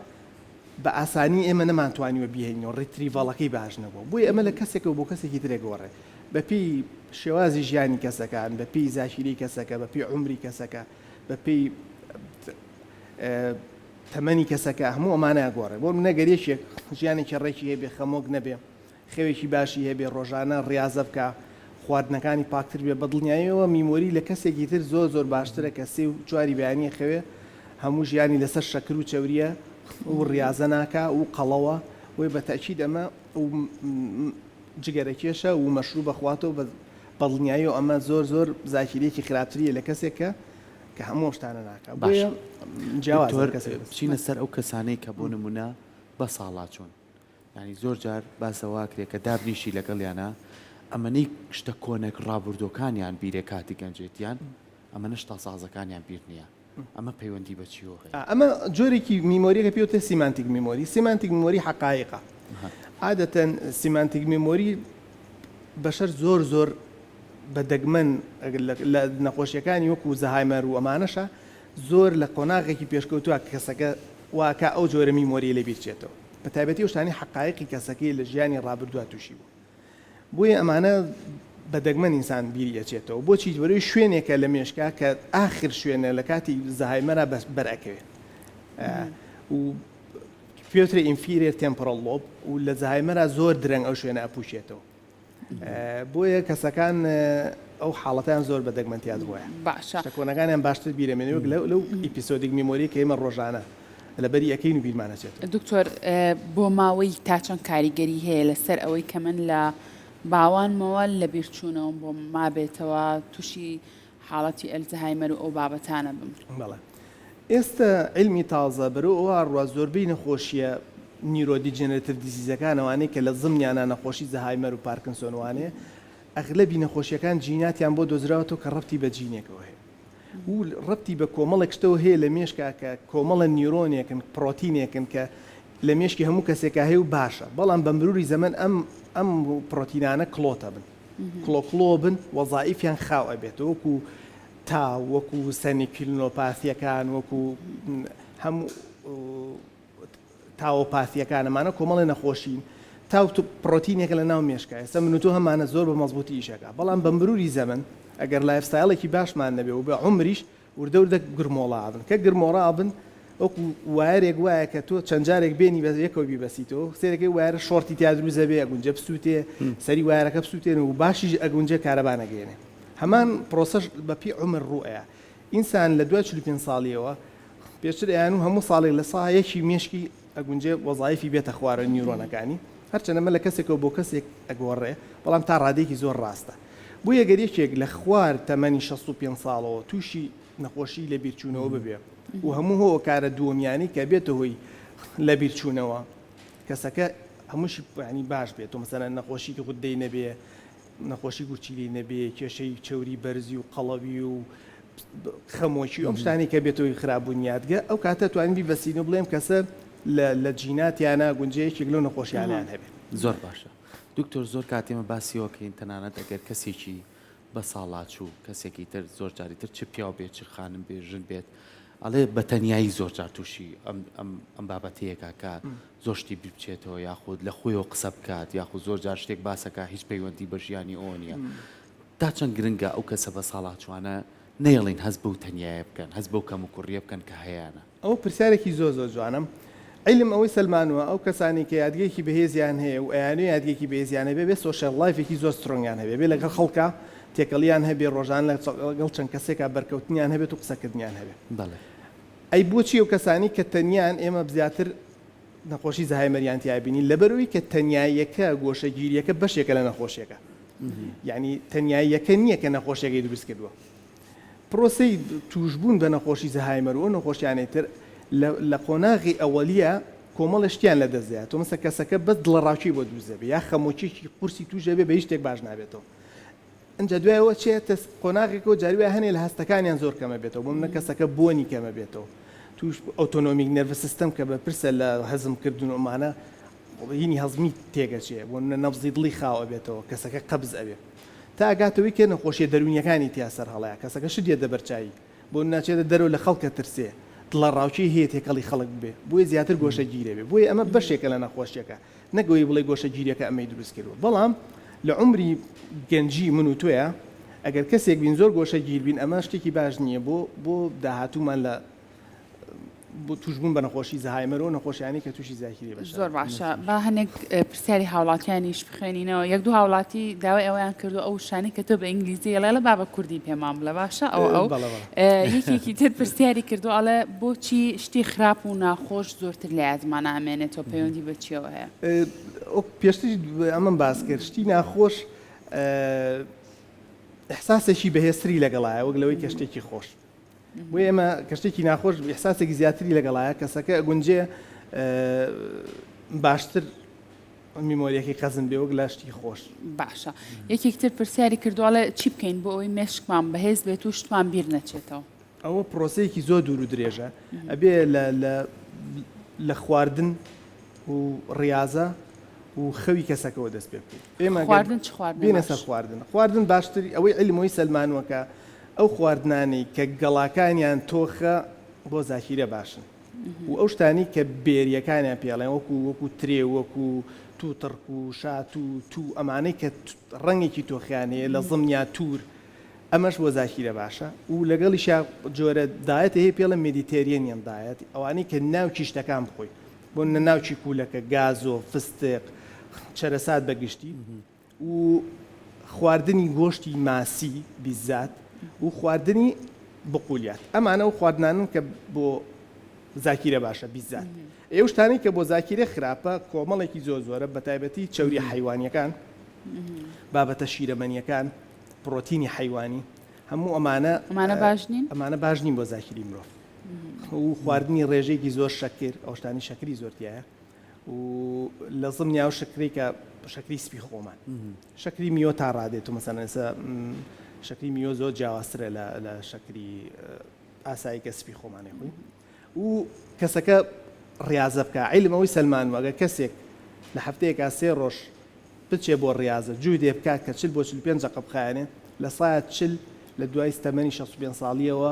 بە ئاسانی ئێمە نەمانتوانیوە بیهێنەوە ڕیتریڤەڵەکەی باش نەبوو بۆی ئەمە لە کەسێکەوە بۆ کەسێکی ترێک گۆڕێ بەپی شێوازی ژیانی کەسەکان بەپی زاشیری کەسەکە بەپی عمری کەسەکە بەپی تەمەنی کەسەکە هەموو ئەمانە گۆڕێ بۆ نەگەرێشێک ژیانێکی ڕێکی هەبێ خەمۆک نەبێ خێوێکی باشی هەبێ ڕۆژانە ڕاضە بکە خواردنەکانی پاکتر بێ بەدڵنیاییەوە میمۆری لە کەسێکی تر زۆر باشترە کە سێ و چواری بەیانی خەوێ هەموو ژیانی لەسەر شەکر و چەوریە و ڕاضە ناکە و قەڵەوە وی بە تاکید ئەمە جگەرەکێشە و مەشروع بەخواتەوە بەدڵنیاییەوە ئەمە زۆر زاکیرێکی خراپتریە لە کەسێکە کە هەموو شتانە ناکە بچینە سەر ئەو کەسانەی کە بۆ نمونە بە ساڵات چۆن ینی زۆر جار باسەواکرێ کە دابنیشی لەگەڵیانە ئەمەنەی شتە کۆنێک ڕابردۆکانیان بیرێ کاتی گەنجێتیان ئەمە نشتا سازەکانیان بیر نییە ئەمە پەیوەندی بە چیەوە ئەمە جۆرێکی میمۆریەکە پێوتە سیمانتیک میمۆری سیمانتیک میمۆری حقایقە عادەتەن سیمانتیک میمۆری بەشەر زۆر بە دەگمەن لە نەخۆشیەکانی وەکو زەهایمەر و ئەمانەشە زۆر لە قۆناغێکی پێشکەوتووە کەسەکە واکە ئەو جۆرە میمۆری لێ بیرچێتەوە بە تایبەتی شتانی حقایقی کەسەکەی لە ژیانی ڕابردووە تووشی بوو بۆیە ئەمانە بە دەگمەن ئینسان بیری ئەچێتەوە بۆچی وەرەی شوێنێکە لە مێشکا کە ئاخر شوێنە لە کاتی زەهایمەرە بەرەکەوێت و پێوترە ئینفیرێر تێمپۆرەڵ لۆب و لە زەهایمەرە زۆر درەنگ ئەو شوێنە ئەپوشێتەوە بۆیە کەسەکان ئەو حاڵەتیان زۆر بە دەگمەنتیان وایە باشە شەکۆنەکانیان باشتر بیرەمێنەوە لەو ئیپیسۆدێک میمۆری کە ئێمە ڕۆژانە لەبەری ئەەکەین و بیرمانەچێت دکتۆر بۆ ماوەی تا چەند کاریگەری هەیە لەسەر ئەوەی کە من لە باوانمەوە لە بیرچوونەوە بۆ مابێتەوە تووشی حاڵەتی ئەلزەهایمەر و ئەو بابەتانە بم بەڵێ ئێستا علمی تازە بەرەو ئەوە ڕوا زۆربەی نەخۆشیە نیرۆدیجنێتیڤ دیزیزەکانەوانەیە کە لە زمنیانە نەخۆشی زەهایمەر و پارکنسۆنوانەیە ئەغلبی نەخۆشیەکان جیناتیان بۆ دۆزراوەتەوە کە ڕەبتی بە جینێکەوە هەیە و ڕەبتی بە کۆمەڵێک شتەوە هەیە لە مێشکا کە کۆمەڵە نیرۆنێکن پرۆتینێکن کە لە مێشکی هەموو کەسێکا هەیە و باشە بەڵام بە مروری زەمن ئەم پرۆتینانە کلۆتە بن کلۆکلۆ بن وەزائیفیان خاو ئەبێت وەکو تا وەکو سەنی پیلنۆپاسیەکان وەکو هەموو تاوەپاسیەکانەمانە کۆمەڵی نەخۆشین تا پرۆتینێکە لە ناو مێشکە ئێستا من و تۆ هەمانە زۆر بە مەزبوطی ئیشەکە بەڵام بە مروری زەمن ئەگەر لایفستایڵێکی باشمان نەبێ و بە عمریش وردە گرمۆڵابن کە گرمۆڕابن وەکو وایرێک وایە کە تۆ چەند جارێک بێنی بە یەکەوە بیبەسیتەوە سێرەکەی وایرە شۆرتی تیا دروزە بێ ئەگونجە بسووتێ سەری وایرەکە بسووتێن و باشیش ئەگونجە کارەبانەگەێنێ هەمان پرۆسەش بەپی عمر ڕوئەیە ئینسان لە 25 ساڵیەوە پێشتر ئەیان و هەموو ساڵێک لە ساهەیەکی مێشکی ئەگونجێ وەزایفی بێتە خوارە نیورۆنەکانی هەرچەنەمە لە کەسێکەوە بۆ کەسێک ئەگۆڕێ بەڵام تا ڕادێکی زۆر ڕاستە بۆ یەگەریەکێک لە خوار تەمەنی 65 ساڵەوە تووشی نەخۆشی لە بیرچوونەوە ببێ و هەموو هۆ کارە دووەمیانی کە بێتە هۆی لە بیرچوونەوە کەسەکە هەمووشی ینی باش بێت و مەسەلەن نەخۆشی غودەی نەبێ نەخۆشی گوچیلی نەبێ کێشەی چەوری بەرزی و قەڵەوی و خەمۆکی ئەم شتانی کە بێتەوەی خراببوونیاتگە ئەو کاتە توانین بیبەسین و بڵێم کەسە لە جیناتیانە گونجەیەکی لەو نەخۆشییانیان هەبێت زۆر باشە دکتۆر زۆر کاتێمە باسیەوەکەین تەنانەت ئەگەر کەسێکی بە ساڵات و کەسێکی تر زۆر جاری تر چ پیا بێت چ خانم بێ ژن بێت ئەڵێ بە تەنایی زۆر جار تووشی ئەم بابەتەیەکە کە زۆر شتی بچێتەوە یاخود لە خۆیەوە قسە بکات یاخود زۆر جار شتێک باسەکە هیچ پەیوەندی بە ژیانی ئەوە نییە تا چەند گرنگە ئەو کەسە بە ساڵاتوانە نەیڵین هەست بەو تەنیایە بکەن هەست بەو کەم و کوڕیە بکەن کە هەیەە ئەو پرسیارێکی زۆر جوانم علم ئەوەی سلمانوە ئەو کەسانی کە یادگەیەکی بەهێزیان هەیە و ئەیانوی یادگەیەکی بەهێزیانە بێ سۆشیال لایفێکی زۆر سترۆنگیان هەبێ بێ لەگەڵ خەڵکە تێکەڵیان هەبێ ڕۆژان لەگەڵ چەند کەسێکە بەرکەوتنیان هەبێت و قسەکردنیان هەبێ ئەی بۆچی ئەو کەسانی کە تەنیان ئێمە زیاتر نەخۆشی زەهایمەریان تیابینی لەبەرەوەی کە تەنیاییەکە گۆشەگیریەکە بەشێکە لە نەخۆشیەکە یعنی تەنیاییەکە نییە کە نەخۆشیەکەی دروست کردووە پرۆسەی توشبوون بە نەخۆشی زەهایمەر و نەخۆشیانەی تر لە قۆناغی ئەوەلیە کۆمەڵ شتیان لە دەستدات تۆ مەسە کەسەکە بەس دڵڕاوچی بۆ دروست دەبێت یا خەمۆکیی قورسی توژە بێ بە هیچ شتێک باش نابێتەوە ئەنج دوایەوە چێتە قۆناغێکەوە جاروێ هەنێ لە هەستەکانیان زۆر کەمە بێتەوە بۆ منە کەسەکە بۆنی کەمە بێتەوە توش ئۆتۆنۆمیک نەرڤ سیستەم کە بە پرسە لە هەزمکردن ئەمانە هینی هەزمی تێگەچێ بۆ نەبزی دڵی خاوە بێتەوە کەسەکە قەبز ئەبێ تا ئاگاتەوەی کە نەخۆشیە دەرونیەکانی تیا سەر هەڵەیە کەسەکە شتێ دەبەرچایی بۆ ناچێتە دەرەوە لە خەڵکە ترسێ دڵە ڕاوچی هەیە تێکەڵی خەڵک بێ بۆیە زیاتر گۆشە گیرێ بێ بۆیە ئەمە بەشێکە لە نەخۆشیەکە نەگەوەی بڵێ گۆشە گیریەکە ئەمەی دروست کردووە بەڵام لە عمری گەنجی من و تۆیە ئەگەر کەسێک بین زۆر گۆشە گیر بین ئەمە شتێکی باش نییە بۆ داهاتوومان لە بۆ توشبوون بە نەخۆشی زەهایمەر و نەخۆشیانی کە تووشی زاهیری بەشە زۆر باشە با هەنێک پرسیاری هاوڵاتیانیش بخوێنینەوە یەک دوو هاوڵاتی داوای ئەویان کردو ئەو شانی کە تۆ بە ئینگلیزی ئەڵێ لە بابە کوردی پێمان بڵێ باشە ئەو یەکێکی تر پرسیاری کردو ئەڵێ بۆچی شتی خراپ و ناخۆش زۆرتر لە یازمانە ئەمێنێتەوە پەیوەندی بە چیەوە هەیە پێشتری ئەمەم باس کرد شتی ناخۆش ئەحساسێکی بەهێزتری لەگەڵایە وەک لەوەی کە شتێکی خۆش بۆ ئێمە کە شتێکی ناخۆش ئێحساسێکی زیاتری لەگەڵایە کەسەکە گونجێ باشتر میمۆریەکی قەزم بێ وەک لاشتی خۆش. باشە یەکێکتر پرسیاری کردوواڵە چی بکەین بۆ ئەوەی مێشکمان بەهێز بێت و شتمان بیر نەچێتەوە. ئەوە پرۆسەیەکی زۆر دوور و درێژە ئەبێ لە خواردن و ڕاضە و خەوی کەسەکەەوە دەست پێ بکەیت. ئێمە خواردن چ خواردن بینە سەر خواردن باشتری ئەوەی علمەوەی سەلمانوەکە ئەو خواردنانی کە گەڵاکانیان تۆخە بۆ زاخیرە باشن و ئەو شتانی کە بێریەکانیان پێڵێن وەکو ترێ وەکو تووتڕک و شات و تو ئەمانەی کە ڕەنگێکی تۆخیانەیە لە زمنیا توور ئەمەش بۆ زاخیرە باشە و لەگەڵی جۆرە دایەت هەیە پێڵە مدیتێریەنیان دایەت ئەوانەی کە ناوکی شتەکان بخۆی بۆ ناوکی کوولەکە گازۆ فستق چەرەسات بەگشتی و خواردنی گۆشتی ماسی بیزات و خواردنی بقولیات ئەمانە و خواردنانن کە بۆ زاکیرە باشە بیزات ئێوە شتانی کە بۆ زاکیرە خراپە کۆمەڵێکی زۆرە بە تایبەتی چەوری حیوانیەکان بابەتە شیرەمەنیەکان پرۆتینی حیوانی هەموو ئەمانە باش نین بۆ زاکیری مرۆڤ و خواردنی ڕێژەیەکی زۆر شەکر ئەو شتانی شەکری زۆرتیایە و لە زمنیا و شکری کە شەکری سپی خۆمان شەکری میۆ تا ڕادێت و مەسەن ئێستا شەکری میۆ زۆر جیاوازترە لە شەکری ئاسایی کە سپی خۆمانێ خۆی و کەسەکە ڕاضە بکە عیلمەوەی سەلمان وەگە کەسێک لە هەفتەیەکا 3 ڕۆژ بچێ بۆ ڕاضە جووی دێ بکات کە 40 بۆ 45 دقیقە بخایەنێ لە سایە 40 لە دوای تەمەنی 65 ساڵیەوە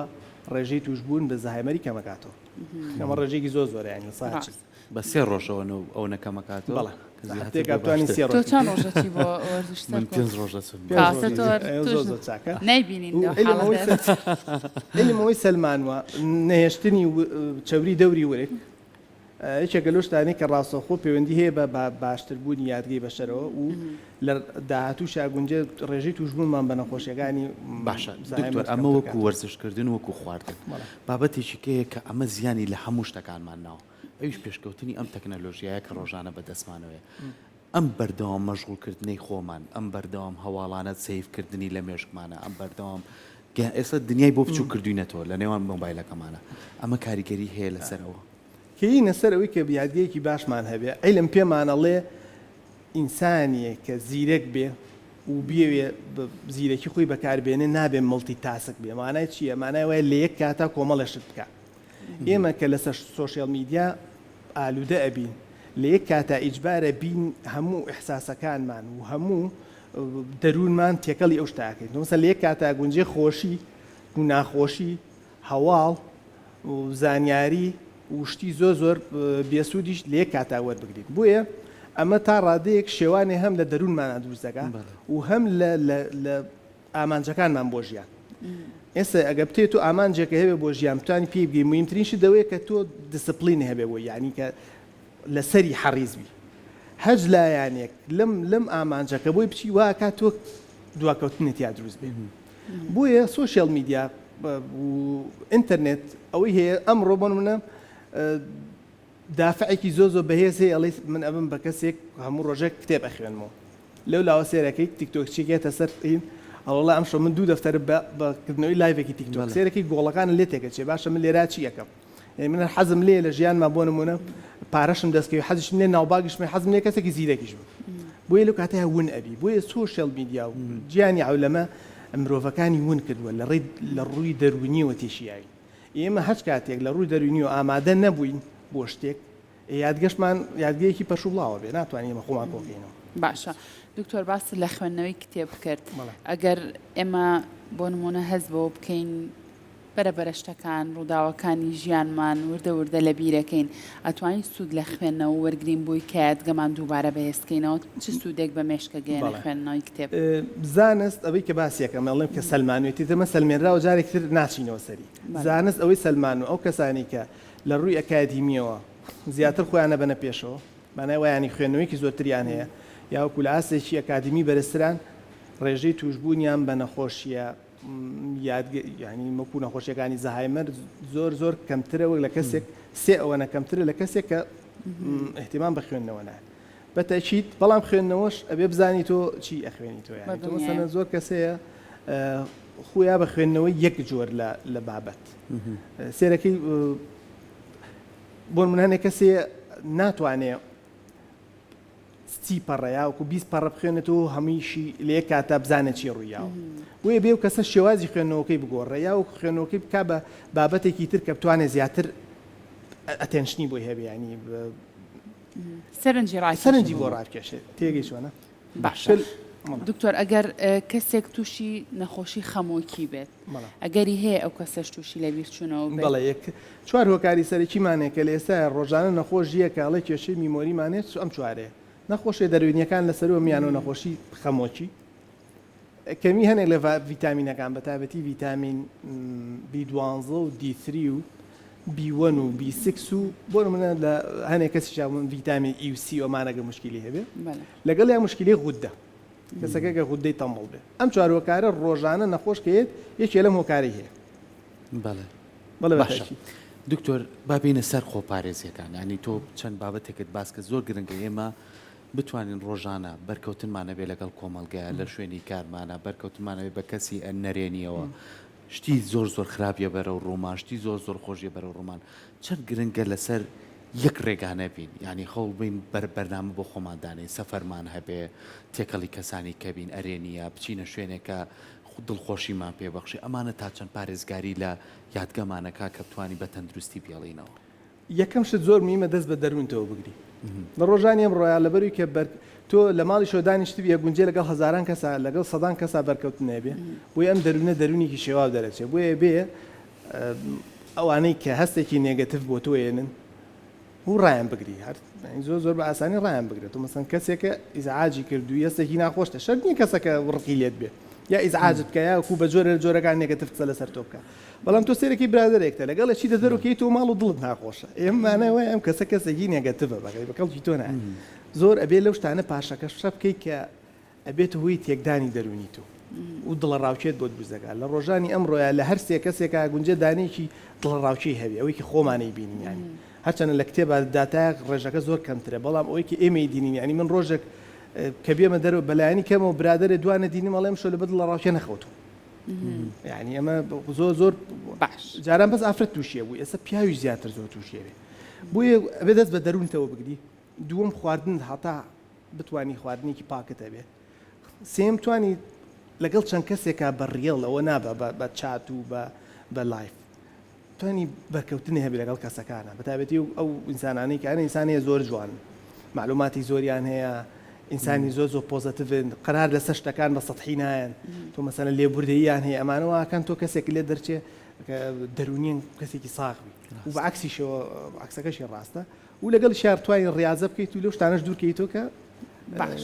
ڕێژەی توشبوون بە زەهایمەری کەمەکاتەوە ئەمە ڕێژێکی زۆر ینی سایە بە 3 ڕۆژەوە ئەو نەکەمەکاتەوە بەڵێ هەفتەیەکاتوانی 3 ڕۆژ تۆ چەند ڕۆژەتی بۆ وەرزش من 5 ڕۆژە زۆر چاکە نایبینین علمەوەی سەلمانوە نەهێشتنی چەوری دەوری ورێک یەکێکە لەو شتانەی کە ڕاستەوخۆ پەیوەندی هەیە بە باشتربوونی یادگەی بەشەرەوە و لە داهاتوو شاگونجە ڕێژەی توشبوونمان بە نەخۆشیەکانی باشە دکتۆر ئەمە وەکو وەرزشکردن وەکو خواردن بابەتێکی کەیە کە ئەمە زیانی لە هەموو شتەکانمان ناوە ئەویش پێشکەوتنی ئەم تەکنەلۆژیایە کە ڕۆژانە بەدەستمانەوەیە ئەم بەردەوام مەشغوڵکردنەی خۆمان ئەم بەردەوام هەواڵانە سیفکردنی لە مێشکمانە ئەم بەردەوام ئێستا دنیای بۆ بچوو کردوینەتەوە لە نێوان مۆبایلەکەمانە ئەمە کاریگەری هەیە لەسەرەوە کەینە سەرەوەی کە بیادگەیەکی باشمان هەبێ عیلم پێمانەڵێ ئینسانیە کە زیرەک بێ و بێوێ زیرەکی خۆی بەکاربێنێ نابێ مڵتی تاسک بێ مانای چییە مانای وایە لە یەک کاتا کۆمەڵەشت بکە ئێمە کە لەسەر سۆشیال میدیا ئالوودە ئەبین لە یەک کاتا ئیجبارە بین هەموو ئیحساسەکانمان و هەموو دەروونمان تێکەڵی ئەو شتاکەین مثلا لە یەک کاتا گونجێ خۆشی و ناخۆشی هەواڵ و زانیاری وشتی زۆر بێسوودیش لێ کاتا وەربگریت بۆیە ئەمە تا ڕادەیەک شێوانێ هەم لە دەروونمانە دروستەکە و هەم لە ئامانجەکانمان بۆ ژیان ئێستا ئەگە بتێت و ئامانجێکە هەبێ بۆ ژیان توانی پێ بگەی مهمترینشی دەوەیە کە تۆ دیسپلین هەبێ بۆ یعنی کە لەسەری حەریزبی هەج لایەنێک لەم ئامانجەکە بۆی بچی واکات تۆ دواکەوتنت یا دروست بێ بۆیە سۆشیال میدیا و ئینتەرنێت ئەوەی هەیە ئەمڕۆ بۆ منە دافعێکی زۆر بەهێز هەیە ئەڵێ من ئەبم بە کەسێک هەموو ڕۆژێک کتێب ئەخوێنمەوە لەو لاوە سێرەکەی تیکتۆکچێکێتە سەر ئین ئەڵڵا ئەمشۆ من 2 دەفتەر بەکردنەوەی لایڤێکی تیکتۆک سێرەکەی گۆڵەکان لێ تێکەچێ باشە من لێرا چی یەکەم من حەزم لێ لە ژیانمان بۆ نمونە پارەشم دەستکەوی حەزشم لێ ناوباگشم حەزم لێ کەسێکی زیرەکیش بوو بۆیە لەو کاتەیە ون ئەبی بۆیە سۆشیال میدیا و گیانی عولەمە مرۆڤەکانی ون کردووە لە ڕووی دەرونیەوە تێشیایی ئێمە هەچ کاتێک لە ڕووی دەرونی و ئامادە نەبووین بۆ شتێک یادگەشتمان یادگەیەکی پەشوڵاوە بێ ناتوانین ئێمە خۆمان کۆکەینەوە باشە دکتۆر باس لە خوێندنەوەی کتێب کرد ئەگەر ئێمە بۆ نمونە هەز بۆ بکەین بەرەبەرە شتەکان ڕووداوەکانی ژیانمان وردە وردە لە بیرەکەین ئەتوانین سوود لە خوێندنەوە وەرگرین بووی کە یادگەمان دووبارە بەهێزکەینەوە چ سوودێک بە مێشکە گەیەنە خوێندنەوەی کتێب زانست ئەوەی کە باسیەکەم ئەڵێم کە سەلمانوێتی دەمە سەلمێنراوە جارێکتر ناچینەوە سەری زانست ئەوەی سەلمان و ئەو کەسانی کە لە ڕووی ئەکادیمیەوە زیاتر خۆیانە بەنە پێشەوە مانای وایانی خوێندنەوەیکی زۆرتریان هەیە یاوەکو لە ئاسێکی ئەکادیمی بەرزتران ڕێژەی توشبوونیان بە نەخۆشیە ینی مەکو نەخۆشیەکانی زەهایمەر زۆر کەمترە وەک لە کەسێک سێ ئەوە نەکەمترە لە کەسێک کە احتیمام بە خوێندنەوە نایە بەتەکید بەڵام خوێندنەوەش ئەبێ بزانی تۆ چی ئەخوێنی تۆ یانی تۆ مەسەلەن زۆر کەسەیە خۆیا بە خوێندنەوەی یەک جۆر لە بابەت سێرەکەی بۆ من هەنێک کەسێ ناتوانێت سی پەڕەیە وکو 20 پەڕە بخوێنێتەوە هەمیشی لێ کاتە بزانێت چی ڕوویاوە بۆیە بێ و کەسە شێوازی خوێندنەوەکەی بگۆڕێ یا و خوێندنەوەکەی بک بە بابەتێکی تر کە بتوانێت زیاتر ئەتێنشنی بۆی هەبێ ینی سەرنجی بۆ ڕابکێشێت تێگەی چۆنە باشە دکتۆر ئەگەر کەسێک تووشی نەخۆشی خەمۆکی بێت ئەگەری هەیە ئەو کەسەش تووشی لە بیرچوونەوە بەڵێ یەک چوار هۆکاری سەرەکیمانێک کە لە ئێستا ڕۆژانە نەخۆش یە کاڵی کێشەی میمۆریمانێت ئەم چوارەیە نەخۆشی دەروینیەکان لەسەرەوە میانەوە نەخۆشی خەمۆکی کەمی هەنێک لە ڤیتامینەکان بە تایبەتی ڤیتامین B12 و D3 و B1 و B6 و بۆ منە لە هەنێک کەسی ڤیتامین E و C ئەمانەگە مشکلی هەبێ لەگەڵ یا مشکلی غودە کەسەکە کە غودەی تەمبڵ بێ ئەم چوار هۆکارە ڕۆژانە نەخۆش کەیت یەکێ لەم هۆکاری هەیە بەڵێ باشە دکتۆر بابینە سەر خۆپارێزیەکان ینی تۆ چەند بابەتێکت باس کە زۆر گرنگە ئێمە بتوانین ڕۆژانە بەرکەوتنمانە بێ لەگەڵ کۆمەلگایە لە شوێنی کارمانە بەرکەوتمانەوێ بە کەسی نەرێنیەوە شتی زۆر ڕخراپیە بەرەو ڕۆمان شتی زۆر خۆشیە بەرەو ڕۆمان چەند گرنگە لەسەر یەک ڕێگانە بین ینی خەڵ بین بەرنامە بۆ خۆماندانەی سەفەرمان هەبێ تێکەڵی کەسانی کەبین ئەرێنیە بچینە شوێنێکە دڵخۆشیمان پێبەخشی ئەمانە تا چەند پارێزگاری لە یادگەمانەکە کە بتوانی بە تەندروستی بێڵینەوە یەکەم شت زۆر میمە دەست بە دەروونتەوە بگری لە ڕۆژانی ئەم ڕۆیان لەبەروی کە تۆ لە ماڵی شۆدانیشتی بە گونجێ لەگەڵ هەزاران کەسا لەگەڵ سەدان کەسا بەرکەوت نەبێ بۆی ئەم دەروونە دەرونێکی شێواو دەرەچێت بۆیە بێ ئەوانەی کە هەستێکی نێگەتیڤ بۆ تۆێنن و ڕایان بگری زۆر بە ئاسانی ڕایان بگرێت و مەسەن کەسێکە ئیزعاجی کردووی هەستێکی ناخۆشتە شەرت نیە کەسەکە ڕقی لێت بێ یا ئیزعاجت بکە وەکو بە جۆرەکان نێگەتیڤ قسە لەسەر تۆ بکە بەڵام تۆ سێرەکی برادەرێکتە لەگەڵ چی دەدەرۆکەی تۆ ماڵ و دڵت ناخۆشە ئێمانەوە ئەم کەسێکی نێگەتیڤە بەکەڵکی تۆ نایە زۆر ئەبێ لەو شتانە پاشەکە شە بکەی کە ئەبێت هۆی تێکدانی دەرونی تۆ و دڵە ڕاوچێت بۆ دروستەکە لە ڕۆژانی ئەمڕۆیە لە هەر سێ کەسێکە گونجە دانێکی دڵە ڕاوچەی هەبێ ئەوەی کە خۆمانەی بینیانی هەرچەنە لە کتێبە داتای ڕێژەکە زۆر کەمترە بەڵام ئەوەی کە ئێمەی دینین ینی من ڕۆژێک کە بێمە دەرەوە بەلایانی کەمەوە برادرە دوانە دینی مەڵێم شۆ لە بەدڵ لە ڕاوچە نەخەوتو یعنی ئەمە زۆر باش جاران بەس ئافرەت تووشیە بووی ئێستا پیاوی زیاتر زۆر تووشێوێ بۆیە ئەبێ دەست بە دەروونتەوە بگری دووەم خواردن هەتا بتانی خواردنێکی پاکت هەبێ سێم توانی لەگەڵ چەند کەسێکە بەڕێڵ ئەوە نابە بە چات و بە لایف توانی بەرکەوتنی هەبێ لەگەڵ کەسەکانە بەتابەتی ئەو ئینسانانەی کە ئینسانەیە زۆر جوان معلوماتی زۆریان هەیە ئینسانی زۆر پۆزتیڤن قرار لەسەر شتەکان بە سەحی نایەن تۆ مەسەلەن لێبوردەییان هەیە ئەمانەوەکان تۆ کەسێک لێ دەرچێ دەرونین کەسێکی ساغبی و بە عکسیشەوە عکسەکەشی ڕاستە و لەگەڵ شار توانی ڕاضە بکەیت و لەو شتانەش دوورکەیتەوە کە باش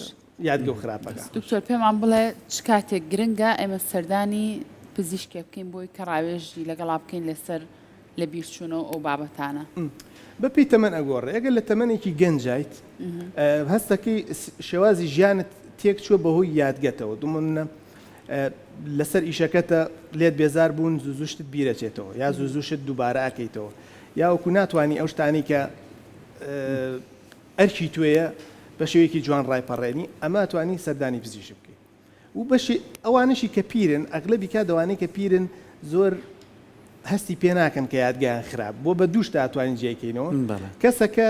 یادگە و خراپەکە دکتۆر پێمان بڵێ چ کاتێک گرنگە ئێمە سەردانی پزیشکێ بکەین بۆی کە ڕاوێژی لەگەڵا بکەین لەسەر لە بیرچوونەوە ئەو بابەتانە بەپی تەمەەن ئەگۆڕێ ئەگەر لە تەمەنێکی گەنجیت هەستەکەی شێوازی ژیانت تێک چوە بەهۆی یادگەتەوە دومنە لەسەر ئیشەکەتە لێت بێزار بوون زوزوشتت بیرەچێتەوە یا زوزوشت دووبارە ئەکەیتەوە یا وەکو ناتوانانی ئەو شتانی کە ئەرکی توێیە بە شێوەیەکی جوان ڕایپەڕێنی ئەمە توانی سەردانی پزیشک بکەیت و بەشی ئەوانشی کە پیرن ئەغلبی کا دەوانەی کە پیرن زۆر هەستی پێ ناکەن کە یادگیان خراپ بۆ بە دووشتا ئەتوانین جێکەینەوە کەسەکە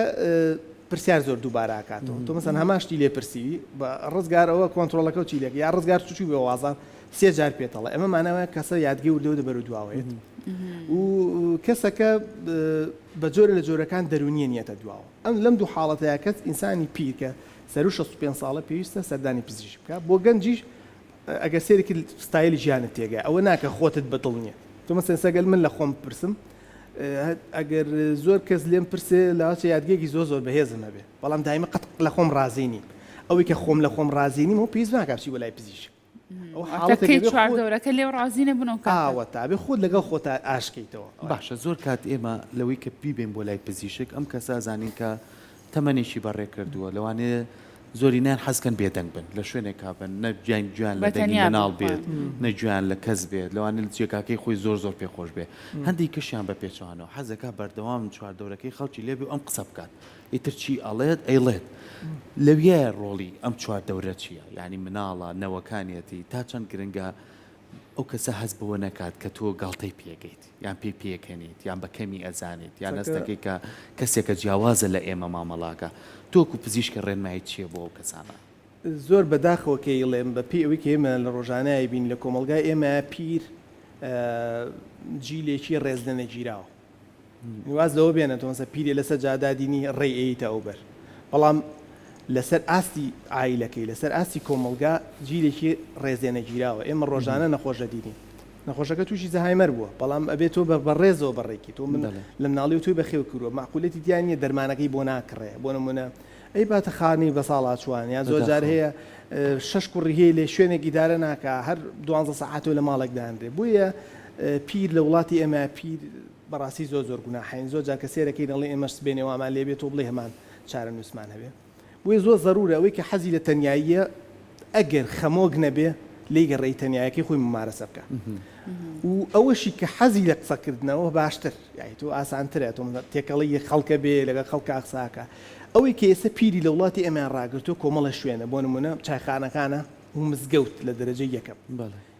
پرسیار زۆر دووبارە ئاکاتەوە تۆ مەسەن هەماشتی لێ پرسیوی بە ڕزگارەوە کۆنتترۆلەکە و چیلێک یا ڕزگار چوچوو بێ وازار سێ جار پێتەڵە ئەمە مانەوە کەسە یادگی وردەوە دەبەر و دواوێت و کەسەکە بە جۆرە لە جۆرەکان دەرونیە نیەتە دواوە ئەم لەم دوو حاڵەتەیە کەس ئینسانی پیرکە سەر 65 ساڵە پێویستە سەردانی پزیشک بکە بۆ گەنجیش ئەگەر سێرێکی ستایلی ژیانت تێگە ئەوە ناکە خۆتت بەدڵ نییە تۆ مەسەن سەگەل من لە خۆم پرسم ئەگەر زۆر کەس لێم پرسێ لاوچە یادگێکی زۆر بەهێزم هەبێ بەڵام دایمە قەت لە خۆم ڕازینی ئەوەی کە خۆم لە خۆم ڕازینیم و پێویست ناکاپچی وەلای پزیشک چواردەورەکە لێو ڕازینە بنەوە ئاوە تابێ خۆت لەگەڵ خۆت ئاشکەیتەوە باشە زۆر کات ئێمە لەوەی کە بیبێن بۆ لای پزیشک ئەم کەسا زانین کە تەمەنێکی بەڕێ کردووە لەوانەیە زۆرینیان حەزکەن بێدەنگ بن لە شوێنێک کابن نەجیان جوان لە دەنگی مناڵ بێت نەجوان لە کەس بێت لەوانە جێگاکەی خۆی زۆر پێخۆش بێ هەندی کەشیان بە پێچوانەوە حەزەکە بەردەوام چواردەورەکەی خەڵکی لێبێ ئەم قسە بکات ئیتر چی ئەڵێت ئەیڵێت لەویە ڕۆڵی ئەم چواردەورە چییە یعنی مناڵە نەوەکانیەتی تا چەند گرنگە ئەو کەسە هەست بەوە نەکات کە تۆ گاڵتەی پێگەیت یان پێ پێکەنیت یان بە کەمی ئەزانێت یان هەستەکەی کە کەسێکە جیاوازە لە ئێمە مامەڵاکە تۆکو پزیشکە ڕێنمایی چییە بۆ ئەو کەسانە زۆر بەداخەوە کەیڵێم بە پێ ئەوەی کە ئێمە لە ڕۆژانایی بین لە کۆمەلگای ئێمە پیر جیلێکی ڕێز لە نەگیراوە واز لەوە بێنە تۆمەسە پیرێ لەسەر جادادینی ڕێئیتە ئەو بەر بەڵام لەسەر ئاستی ئایلەکەی لەسەر ئاستی کۆمەلگا جیلێکی ڕێزێ نەگیراوە ئێمە ڕۆژانە نەخۆشە دینی نەخۆشەکە تووشی زەهایمەر بووە بەڵام ئەبێت تۆ بە ڕێزەوە بەڕێکی تۆ من لە مناڵی و توی بەخێو کردووە معقولەتی دیانە دەرمانەکەی بۆ ناکڕێ بۆ نمونە ئەی باتە خانی بە ساڵات چوان یا زۆر جار هەیە 6 کوڕی هەیە لێ شوێنێکی دارە ناکە هەر 12 ساعتەوە لە ماڵێک دانرێ بۆیە پیر لە وڵاتی ئێمە پیر بەڕاستی زۆر گوناحین زۆر جار کە سێرەکەی دەڵێ ئێمەش سبێنێ وامان لێبێت تۆ بڵێ هەمان چارە نووسمان هەبێ بۆیە زۆر ضرورە ئەوەی کە حەزی لە تەنیاییە ئەگەر خەمۆک نەبێ لێی گەڕێی تەنیایەکەی خۆی ممارەسە بکە و ئەوەشی کە حەزی لە قسەکردنەوە باشتر یعنی تۆ ئاسانترە تۆ تێکەڵی خەڵکە بێ لەگە خەڵکە قساکە ئەوەی کە ئێستا پیری لە وڵاتی ئەمان ڕاگرتو کۆمەڵە شوێنە بۆ نمونە چایخانەکانە و مزگەوت لە دەرەجەی یەکەم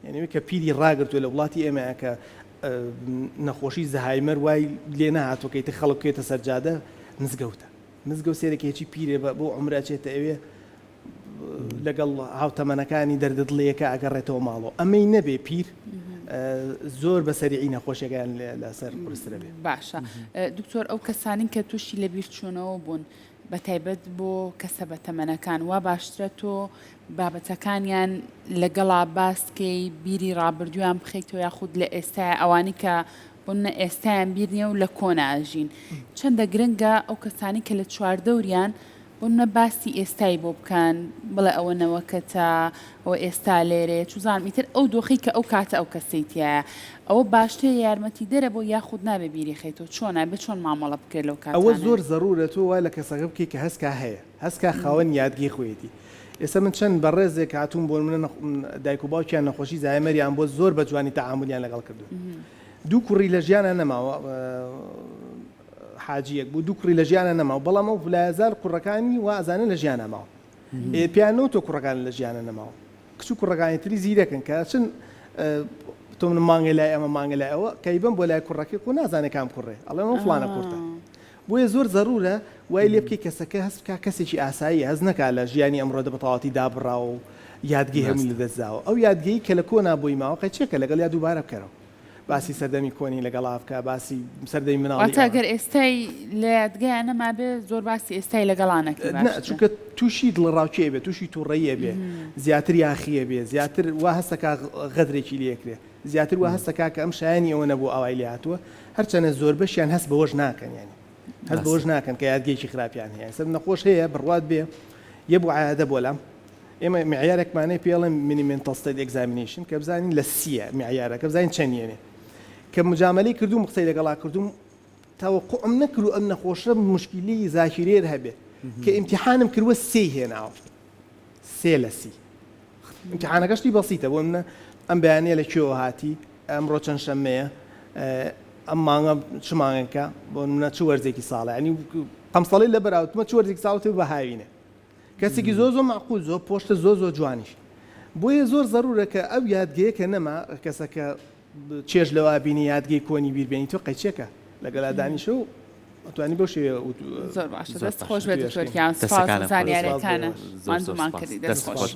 یعنی کە پیری ڕاگرتو لە وڵاتی ئێمە کە نەخۆشی زەهایمەر وای لێ نهاتوکەیتە خەڵکێتە سەرجادە مزگەوتە مزگەوت سێرەکێکی پیرێ بۆ عمراچێتە ئەوێ لەگەڵ هاوتەمەنەکانی دەرددڵەیەکە ئەگەڕێتەوە ماڵەوە ئەمەی نەبێ پیر زۆر بەسەریعی نەخۆشیەکان لەسەر قورسرە بێ باشە دکتۆر ئەو کەسانین کە تووشی لە بیرچوونەوە بوون بە تایبەت بۆ کەسە بە تەمەنەکان وا باشترە تۆ بابەتەکانیان لەگەڵا باسکەی بیری ڕابردویان بخەیتەوە یاخود لە ئێستا ئەوانی کە بۆنە ئێستایان بیر نییە و لە کۆناژین چەندە گرنگە ئەو کەسانی کە لە چواردەوریان بۆنە باسی ئێستایی بۆ بکەن بڵێ ئەوەنەوەکە تا ئەوە ئێستا لێرێ چوزانم ئیتر ئەو دۆخی کە ئەو کاتە ئەو کەسەیتیایە ئەوە باشترە یارمەتی دەرە بۆ یاخود نابێ بیری خەیتەوە چۆنە بێ چۆن مامەڵە بکرێت لەو کات ئەوە زۆر ضرورە تۆ وای لە کەسەکە بکەی کە هەستکا هەیە هەستکا خاوەن یادگی خۆیەتی ئێستا من چەند بەڕێزێک هاتوون بۆ منە دایک و باوکیان نەخۆشی زایمەریان بۆ زۆر بە جوانی تەعاملیان لەگەڵ کردو دوو کوڕی لە ژیانە نەماوە حاجیەک بوو دوو کوڕی لە ژیانە نەماوە بەڵام ئەو لایەزار کوڕەکانی وازانە لە ژیانە ماوە پیانەوە تۆ کوڕەکان لە ژیانە نەماوە کچ و کوڕەکانی تری زیرەکەن کە چن تۆ من مانگە لای ئەمە مانگە لای ئەوە کەیبم بۆ لای کوڕەکەی خۆ نازانێ کام کوڕێ ئەڵێ فڵانە کورتە بۆیە زۆر ضرورە وای لێ بکەی کەسەکە هەست بکە کەسێکی ئاسایی هەز نەکا لە ژیانی ئەمڕۆدە بەتەواتی دابڕاوە و یادگی هەمووی لەدەستداوە ئەو یادگەی کە لە کۆنا بۆی ماوە قەچێکە لەگەڵ یا دووبارە بکەرەوە باسی سەردەمی کۆنی لەگەڵ ئافکە باسی سەردەمی مناڵی ئەگەر ئێستای لە یادگایان نەما بێ زۆر باسی ئێستای لەگەڵانەکە چونکە تووشی دڵڕاوچێ بێ تووشی تووڕەیە بێ زیاتر یاخیە بێ زیاتر وا هەستەکە غەدرێکی لێکرێ زیاتر وا هەستەکە کە ئەم شایانی ئەوە نەبوو ئاوای لێ هاتووە هەرچەنە زۆر بەشیان هەست بەوەش ناکەن یانی هەست بەوەش ناکەن کە یادگەیەکی خراپیان هەیە سەر نەخۆش هەیە بڕوات بێ یە بوو عادە بۆ لام ئێمە معیارێکمانەی پێڵێن مینیمنتال ستەدی ئەگزامینیشن کە بزانین لە سیە معیارەکە بزانین چەندێنێ کە مجاملەی کردوم قسەی لەگەڵا کردوم تەوەقعم نەکرد ئەم نەخۆشە مشکلی زاکیرێر هەبێ کە ئیمتیحانم کردووە سێ هێناوە سێ لە سی ئیمتیحانەکەشتی بەسیتە بۆ منە ئەم بەیانەیە لە کوێوە هاتی ئەمڕۆ چەند شەمەیە ئەم مانگە چ مانگەکە بۆ منە چ وەرزێکی ساڵە ینی قەمسەڵی لە بەراوتمە چ وەرزێکی ساڵەتی بە هاوینە کەسێکی زۆر معقول زۆر پۆشتە زۆر جوانیش بۆیە زۆر ضرورە کە ئەو یادگەیە کە نەما کەسەکە چێژ لەوە بینی یادگەی کۆنی بیربێنی تۆ قەچێکە لەگەڵا دانیشە و ئەتوانی بۆ شێوە زۆر باشە دەست خۆش بێت زۆریان سپاس زانیاریەکانە ماندوومان کردی دەست خۆش.